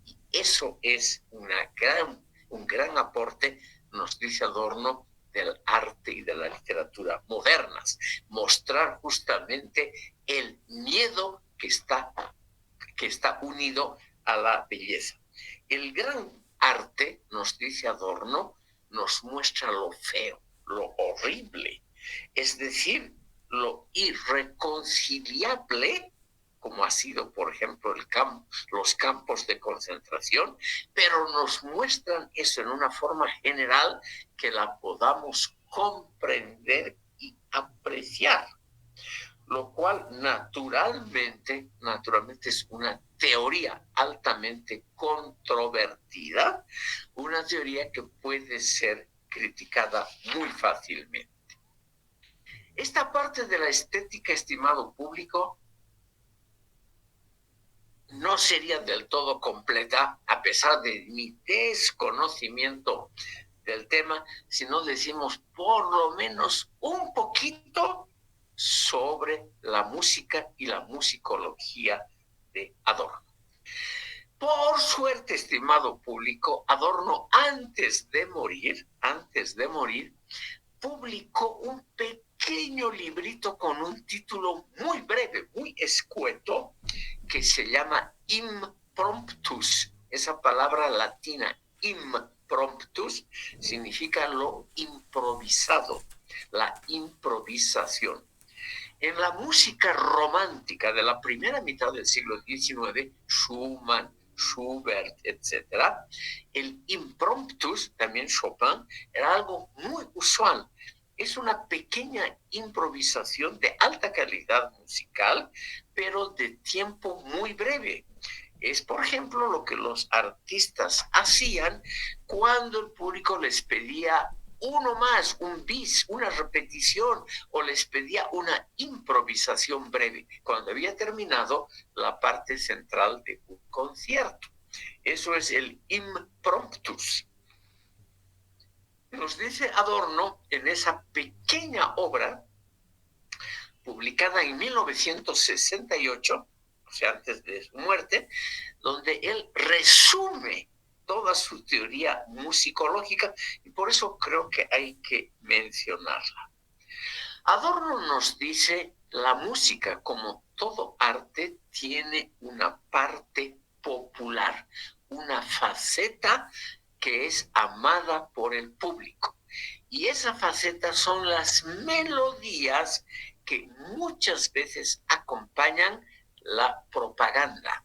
Y eso es un gran aporte, nos dice Adorno, del arte y de la literatura modernas. Mostrar justamente el miedo que está unido a la belleza. El gran arte, nos dice Adorno, nos muestra lo feo, lo horrible, es decir, lo irreconciliable, como ha sido, por ejemplo, los campos de concentración, pero nos muestran eso en una forma general que la podamos comprender y apreciar, lo cual naturalmente es una teoría altamente controvertida, una teoría que puede ser criticada muy fácilmente. Esta parte de la estética, estimado público, no sería del todo completa, a pesar de mi desconocimiento del tema, si no decimos por lo menos un poquito sobre la música y la musicología de Adorno. Por suerte, estimado público, Adorno antes de morir, publicó un pequeño librito con un título muy breve, muy escueto, que se llama Impromptus. Esa palabra latina, impromptus, significa lo improvisado, la improvisación. En la música romántica de la primera mitad del siglo XIX, Schumann, Schubert, etc., el impromptus, también Chopin, era algo muy usual. Es una pequeña improvisación de alta calidad musical, pero de tiempo muy breve. Es, por ejemplo, lo que los artistas hacían cuando el público les pedía uno más, un bis, una repetición, o les pedía una improvisación breve, cuando había terminado la parte central de un concierto. Eso es el impromptus. Nos dice Adorno en esa pequeña obra, publicada en 1968, o sea, antes de su muerte, donde él resume toda su teoría musicológica, y por eso creo que hay que mencionarla. Adorno nos dice, la música, como todo arte, tiene una parte popular, una faceta que es amada por el público. Y esa faceta son las melodías que muchas veces acompañan la propaganda.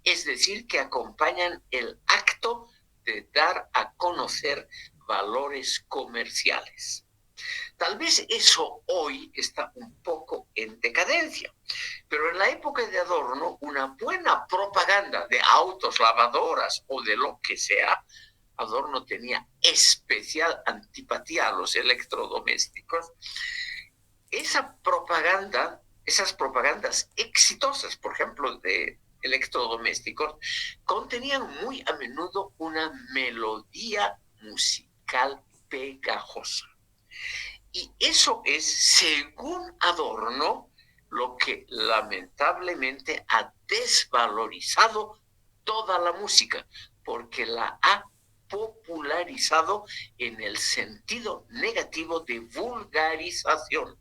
Es decir, que acompañan el acto de dar a conocer valores comerciales. Tal vez eso hoy está un poco en decadencia, pero en la época de Adorno, una buena propaganda de autos, lavadoras o de lo que sea, Adorno tenía especial antipatía a los electrodomésticos. Esas propagandas exitosas, por ejemplo, de electrodomésticos, contenían muy a menudo una melodía musical pegajosa. Y eso es, según Adorno, lo que lamentablemente ha desvalorizado toda la música, porque la ha popularizado en el sentido negativo de vulgarización.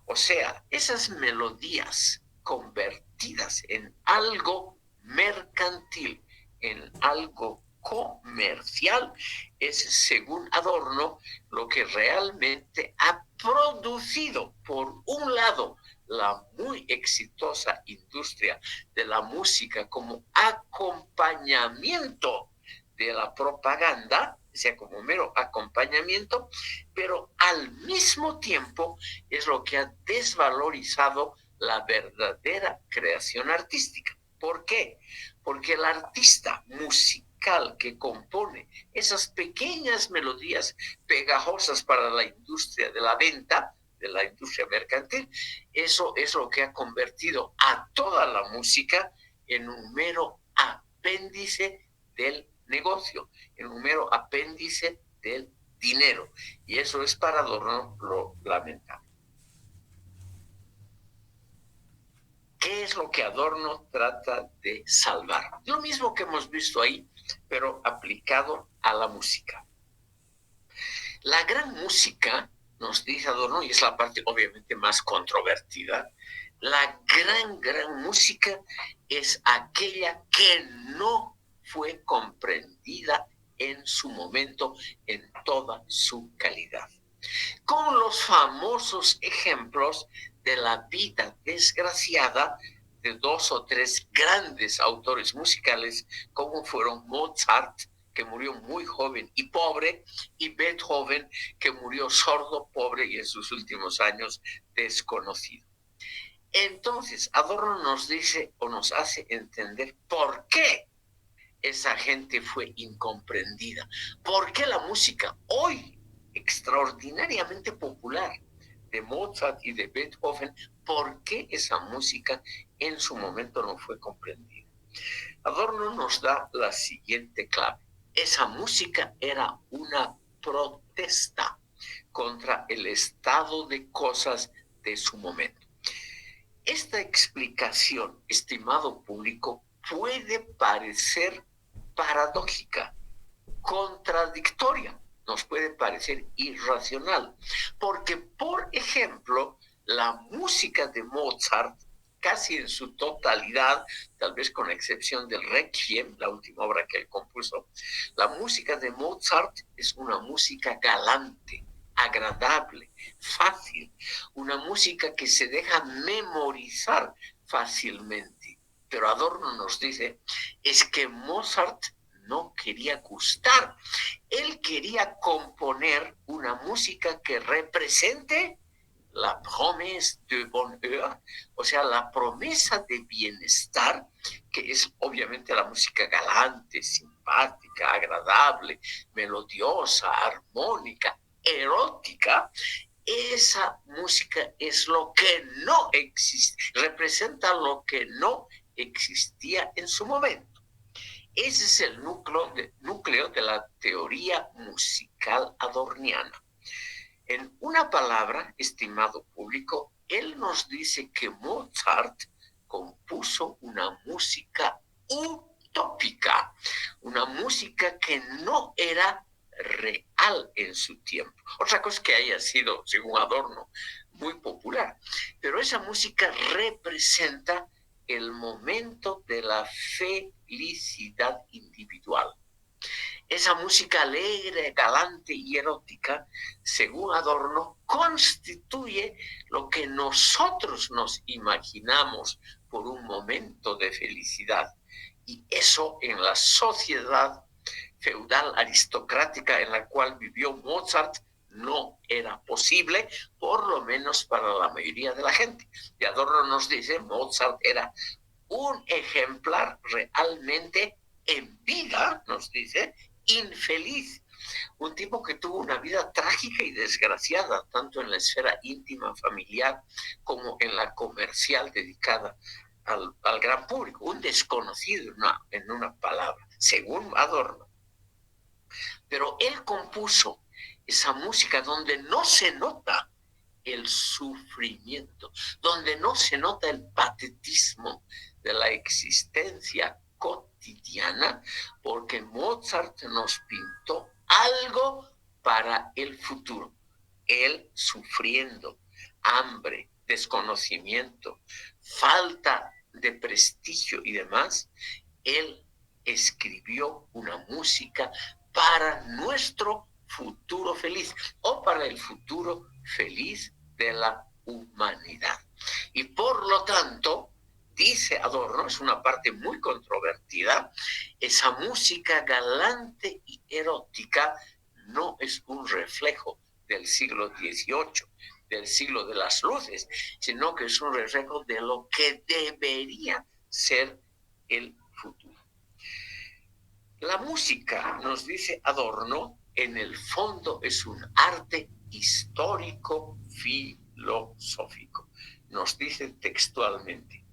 O sea, esas melodías convertidas en algo mercantil, en algo comercial, es, según Adorno, lo que realmente ha producido, por un lado, la muy exitosa industria de la música como acompañamiento de la propaganda, o sea, como mero acompañamiento, pero al mismo tiempo es lo que ha desvalorizado la verdadera creación artística. ¿Por qué? Porque el artista musical que compone esas pequeñas melodías pegajosas para la industria de la venta, de la industria mercantil, eso es lo que ha convertido a toda la música en un mero apéndice del negocio, en un mero apéndice del dinero. Y eso es para Adorno lo lamentable. ¿Qué es lo que Adorno trata de salvar? Lo mismo que hemos visto ahí, pero aplicado a la música. La gran música, nos dice Adorno, y es la parte obviamente más controvertida, la gran música es aquella que no fue comprendida en su momento en toda su calidad. Con los famosos ejemplos de la vida desgraciada de 2 o 3 grandes autores musicales, como fueron Mozart, que murió muy joven y pobre, y Beethoven, que murió sordo, pobre y en sus últimos años desconocido. Entonces, Adorno nos dice o nos hace entender por qué esa gente fue incomprendida, por qué la música hoy extraordinariamente popular de Mozart y de Beethoven, por qué esa música en su momento no fue comprendida. Adorno nos da la siguiente clave. Esa música era una protesta contra el estado de cosas de su momento. Esta explicación, estimado público, puede parecer paradójica, contradictoria, nos puede parecer irracional, porque, por ejemplo, la música de Mozart, casi en su totalidad, tal vez con excepción del Requiem, la última obra que él compuso, la música de Mozart es una música galante, agradable, fácil, una música que se deja memorizar fácilmente. Pero Adorno nos dice, es que Mozart no quería gustar, él quería componer una música que represente la promesa de bonheur, o sea, la promesa de bienestar, que es obviamente la música galante, simpática, agradable, melodiosa, armónica, erótica. Esa música es lo que no existe, representa lo que no existía en su momento. Ese es el núcleo de la teoría musical adorniana. En una palabra, estimado público, él nos dice que Mozart compuso una música utópica, una música que no era real en su tiempo. Otra cosa que haya sido, según Adorno, muy popular, pero esa música representa el momento de la felicidad individual. Esa música alegre, galante y erótica, según Adorno, constituye lo que nosotros nos imaginamos por un momento de felicidad. Y eso en la sociedad feudal aristocrática en la cual vivió Mozart no era posible, por lo menos para la mayoría de la gente. Y Adorno nos dice, Mozart era un ejemplar realmente en vida, nos dice, infeliz. Un tipo que tuvo una vida trágica y desgraciada, tanto en la esfera íntima, familiar, como en la comercial dedicada al gran público. Un desconocido en una palabra, según Adorno. Pero él compuso esa música donde no se nota el sufrimiento, donde no se nota el patetismo de la existencia cotidiana, porque Mozart nos pintó algo para el futuro. Él sufriendo hambre, desconocimiento, falta de prestigio y demás, él escribió una música para nuestro futuro feliz o para el futuro feliz de la humanidad. Y por lo tanto, dice Adorno, es una parte muy controvertida, esa música galante y erótica no es un reflejo del siglo XVIII, del siglo de las luces, sino que es un reflejo de lo que debería ser el futuro. La música, nos dice Adorno, en el fondo es un arte histórico filosófico. Nos dice textualmente.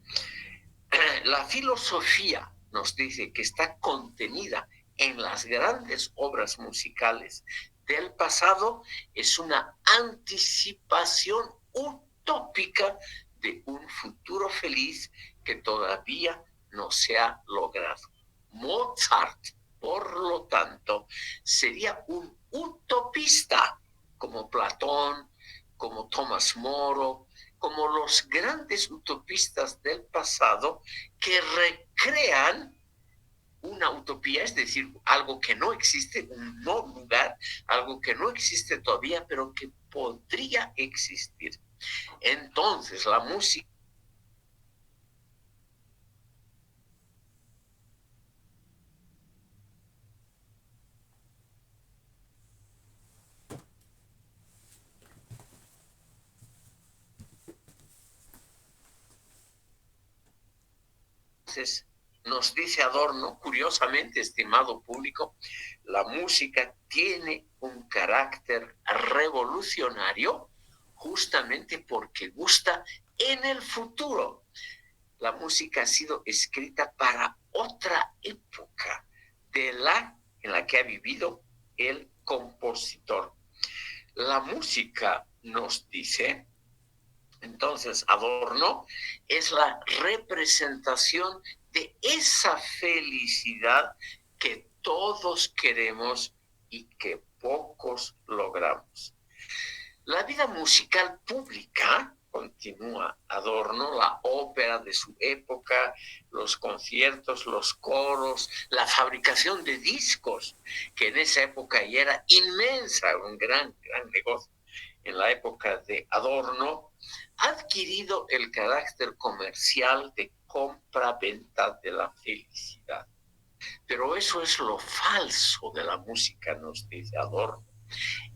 La filosofía, nos dice, que está contenida en las grandes obras musicales del pasado, es una anticipación utópica de un futuro feliz que todavía no se ha logrado. Mozart, por lo tanto, sería un utopista, como Platón, como Tomás Moro, como los grandes utopistas del pasado que recrean una utopía, es decir, algo que no existe, un no lugar, algo que no existe todavía, pero que podría existir. Entonces, la música nos dice Adorno, curiosamente, estimado público, la música tiene un carácter revolucionario justamente porque gusta en el futuro. La música ha sido escrita para otra época de la en la que ha vivido el compositor. La música, nos dice entonces Adorno, es la representación de esa felicidad que todos queremos y que pocos logramos. La vida musical pública, continúa Adorno, la ópera de su época, los conciertos, los coros, la fabricación de discos, que en esa época ya era inmensa, un gran negocio. En la época de Adorno, ha adquirido el carácter comercial de compra-venta de la felicidad. Pero eso es lo falso de la música, nos dice Adorno.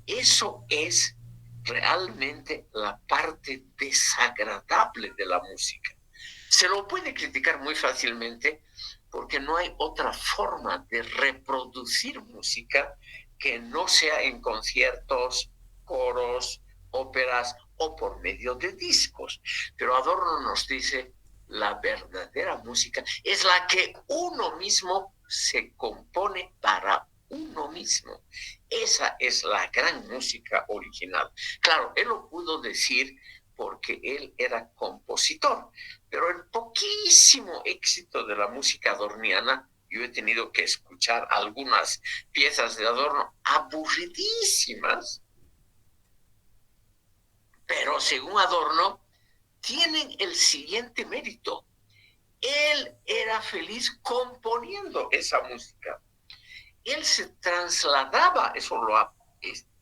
Eso es realmente la parte desagradable de la música. Se lo puede criticar muy fácilmente porque no hay otra forma de reproducir música que no sea en conciertos, coros, óperas o por medio de discos. Pero Adorno nos dice, la verdadera música es la que uno mismo se compone para uno mismo. Esa es la gran música original. Claro, él lo pudo decir porque él era compositor, pero el poquísimo éxito de la música adorniana, yo he tenido que escuchar algunas piezas de Adorno aburridísimas, pero según Adorno, tienen el siguiente mérito. Él era feliz componiendo esa música. Él se trasladaba, eso lo ha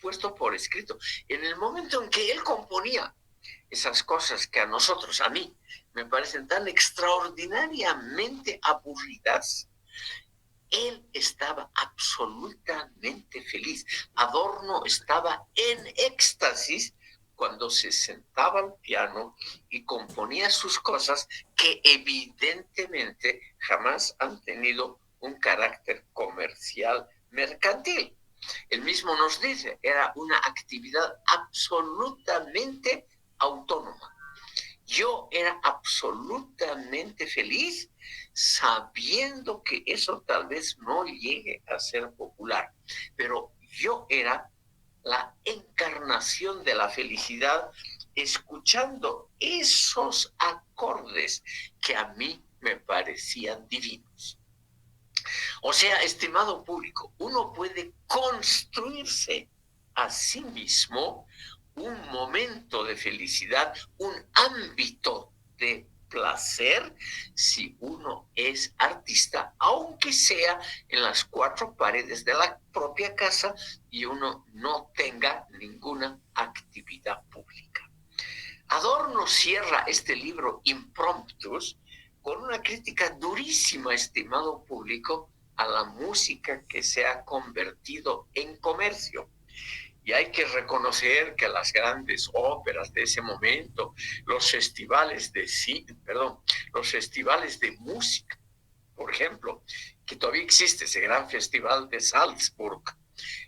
puesto por escrito, en el momento en que él componía esas cosas que a nosotros, a mí, me parecen tan extraordinariamente aburridas, él estaba absolutamente feliz. Adorno estaba en éxtasis cuando se sentaba al piano y componía sus cosas que evidentemente jamás han tenido un carácter comercial mercantil. Él mismo nos dice, era una actividad absolutamente autónoma. Yo era absolutamente feliz sabiendo que eso tal vez no llegue a ser popular, pero yo era la encarnación de la felicidad escuchando esos acordes que a mí me parecían divinos. O sea, estimado público, uno puede construirse a sí mismo un momento de felicidad, un ámbito de placer, si uno es artista, aunque sea en las cuatro paredes de la propia casa y uno no tenga ninguna actividad pública. Adorno cierra este libro Impromptus con una crítica durísima, estimado público, a la música que se ha convertido en comercio. Y hay que reconocer que las grandes óperas de ese momento, los festivales de los festivales de música, por ejemplo, que todavía existe ese gran festival de Salzburg,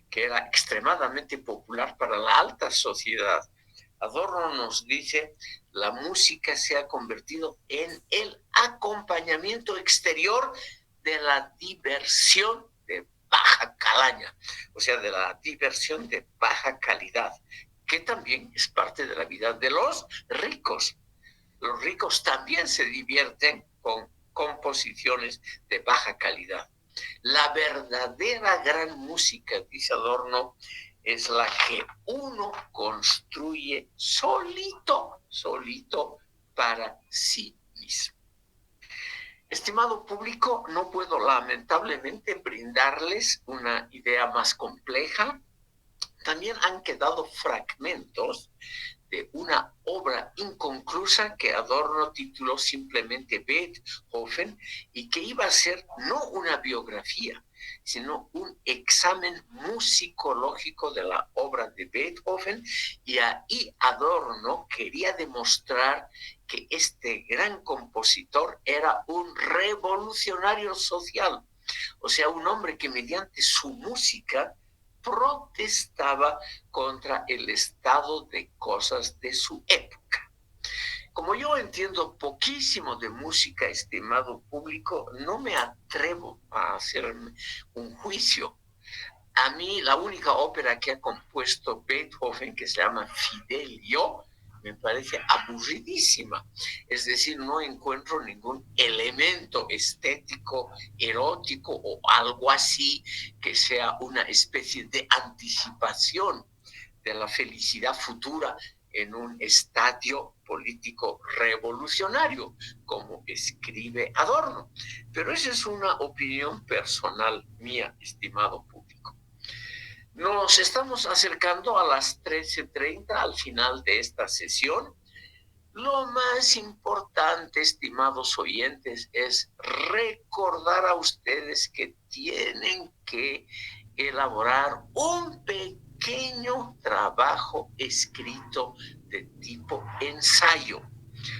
que era extremadamente popular para la alta sociedad. Adorno nos dice, la música se ha convertido en el acompañamiento exterior de la diversión de baja calaña, o sea, de la diversión de baja calidad, que también es parte de la vida de los ricos. Los ricos también se divierten con composiciones de baja calidad. La verdadera gran música, dice Adorno, es la que uno construye solito para sí mismo. Estimado público, no puedo lamentablemente brindarles una idea más compleja. También han quedado fragmentos de una obra inconclusa que Adorno tituló simplemente Beethoven y que iba a ser no una biografía, sino un examen musicológico de la obra de Beethoven, y ahí Adorno quería demostrar que este gran compositor era un revolucionario social, o sea, un hombre que mediante su música protestaba contra el estado de cosas de su época. Como yo entiendo poquísimo de música, estimado público, no me atrevo a hacer un juicio. A mí la única ópera que ha compuesto Beethoven, que se llama Fidelio, me parece aburridísima. Es decir, no encuentro ningún elemento estético, erótico o algo así que sea una especie de anticipación de la felicidad futura en un estadio político revolucionario, como escribe Adorno. Pero esa es una opinión personal mía, estimado público. Nos estamos acercando a las 13:30 al final de esta sesión. Lo más importante, estimados oyentes, es recordar a ustedes que tienen que elaborar un pequeño trabajo escrito de tipo ensayo.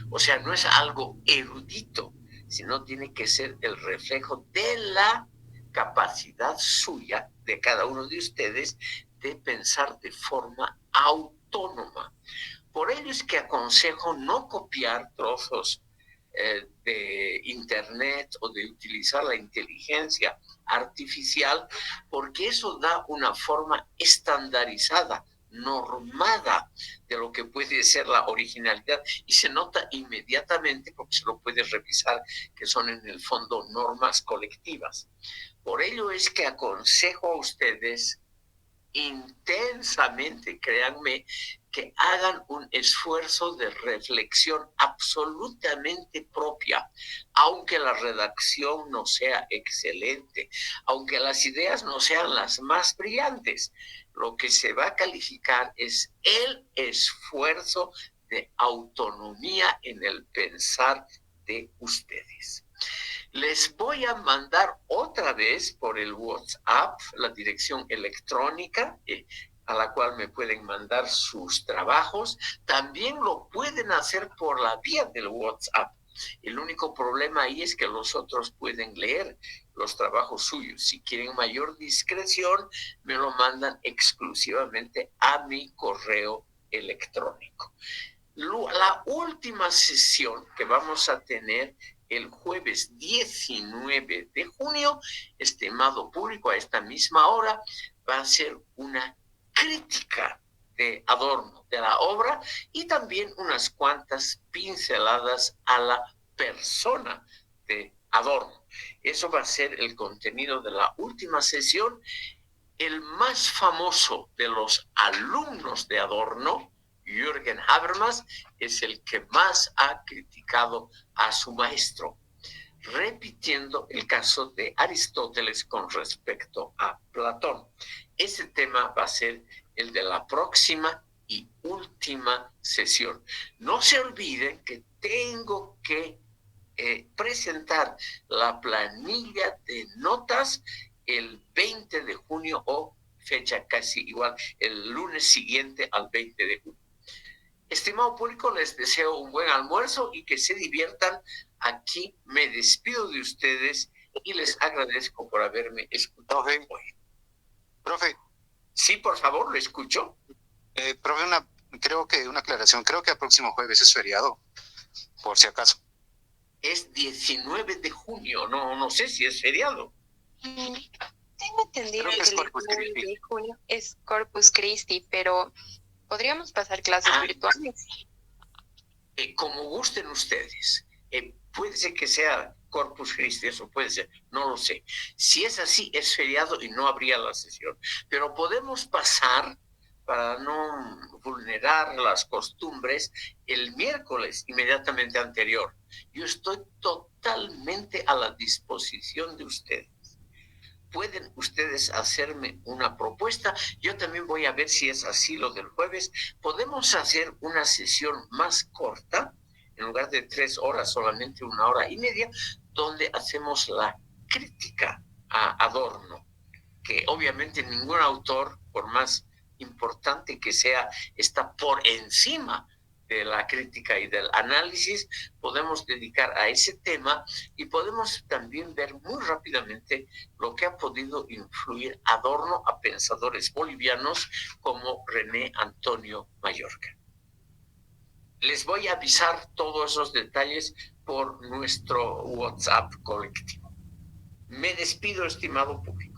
O sea, no es algo erudito, sino tiene que ser el reflejo de la capacidad suya, de cada uno de ustedes, de pensar de forma autónoma. Por ello es que aconsejo no copiar trozos de internet o de utilizar la inteligencia artificial, porque eso da una forma estandarizada, normada de lo que puede ser la originalidad, y se nota inmediatamente porque se lo puede revisar que son en el fondo normas colectivas. Por ello es que aconsejo a ustedes intensamente, créanme, que hagan un esfuerzo de reflexión absolutamente propia, aunque la redacción no sea excelente, aunque las ideas no sean las más brillantes. Lo que se va a calificar es el esfuerzo de autonomía en el pensar de ustedes. Les voy a mandar otra vez por el WhatsApp la dirección electrónica a la cual me pueden mandar sus trabajos. También lo pueden hacer por la vía del WhatsApp. El único problema ahí es que los otros pueden leer los trabajos suyos. Si quieren mayor discreción, me lo mandan exclusivamente a mi correo electrónico. La última sesión que vamos a tener el jueves 19 de junio, estimado público, a esta misma hora, va a ser una crítica de Adorno, de la obra, y también unas cuantas pinceladas a la persona de Adorno. Eso va a ser el contenido de la última sesión. El más famoso de los alumnos de Adorno, Jürgen Habermas, es el que más ha criticado a su maestro, repitiendo el caso de Aristóteles con respecto a Platón. Ese tema va a ser el de la próxima y última sesión. No se olviden que tengo que presentar la planilla de notas el 20 de junio o fecha casi igual, el lunes siguiente al 20 de junio. Estimado público, les deseo un buen almuerzo y que se diviertan. Aquí me despido de ustedes y les agradezco por haberme escuchado hoy. Profe. Sí, por favor, lo escucho. Profe, creo que una aclaración. Creo que el próximo jueves es feriado, por si acaso. Es 19 de junio, no sé si es feriado. Tengo entendido que el 19 de junio es Corpus Christi, pero podríamos pasar clases virtuales. Como gusten ustedes. Puede ser que sea Corpus Christi, eso puede ser, no lo sé. Si es así, es feriado y no habría la sesión. Pero podemos pasar, para no vulnerar las costumbres, el miércoles inmediatamente anterior. Yo estoy totalmente a la disposición de ustedes. Pueden ustedes hacerme una propuesta. Yo también voy a ver si es así lo del jueves. Podemos hacer una sesión más corta, en lugar de 3 horas, solamente 1 hora y media, donde hacemos la crítica a Adorno, que obviamente ningún autor, por más importante que sea, está por encima de la crítica y del análisis. Podemos dedicar a ese tema y podemos también ver muy rápidamente lo que ha podido influir Adorno a pensadores bolivianos como René Antonio Mallorca. Les voy a avisar todos esos detalles por nuestro WhatsApp colectivo. Me despido, estimado público.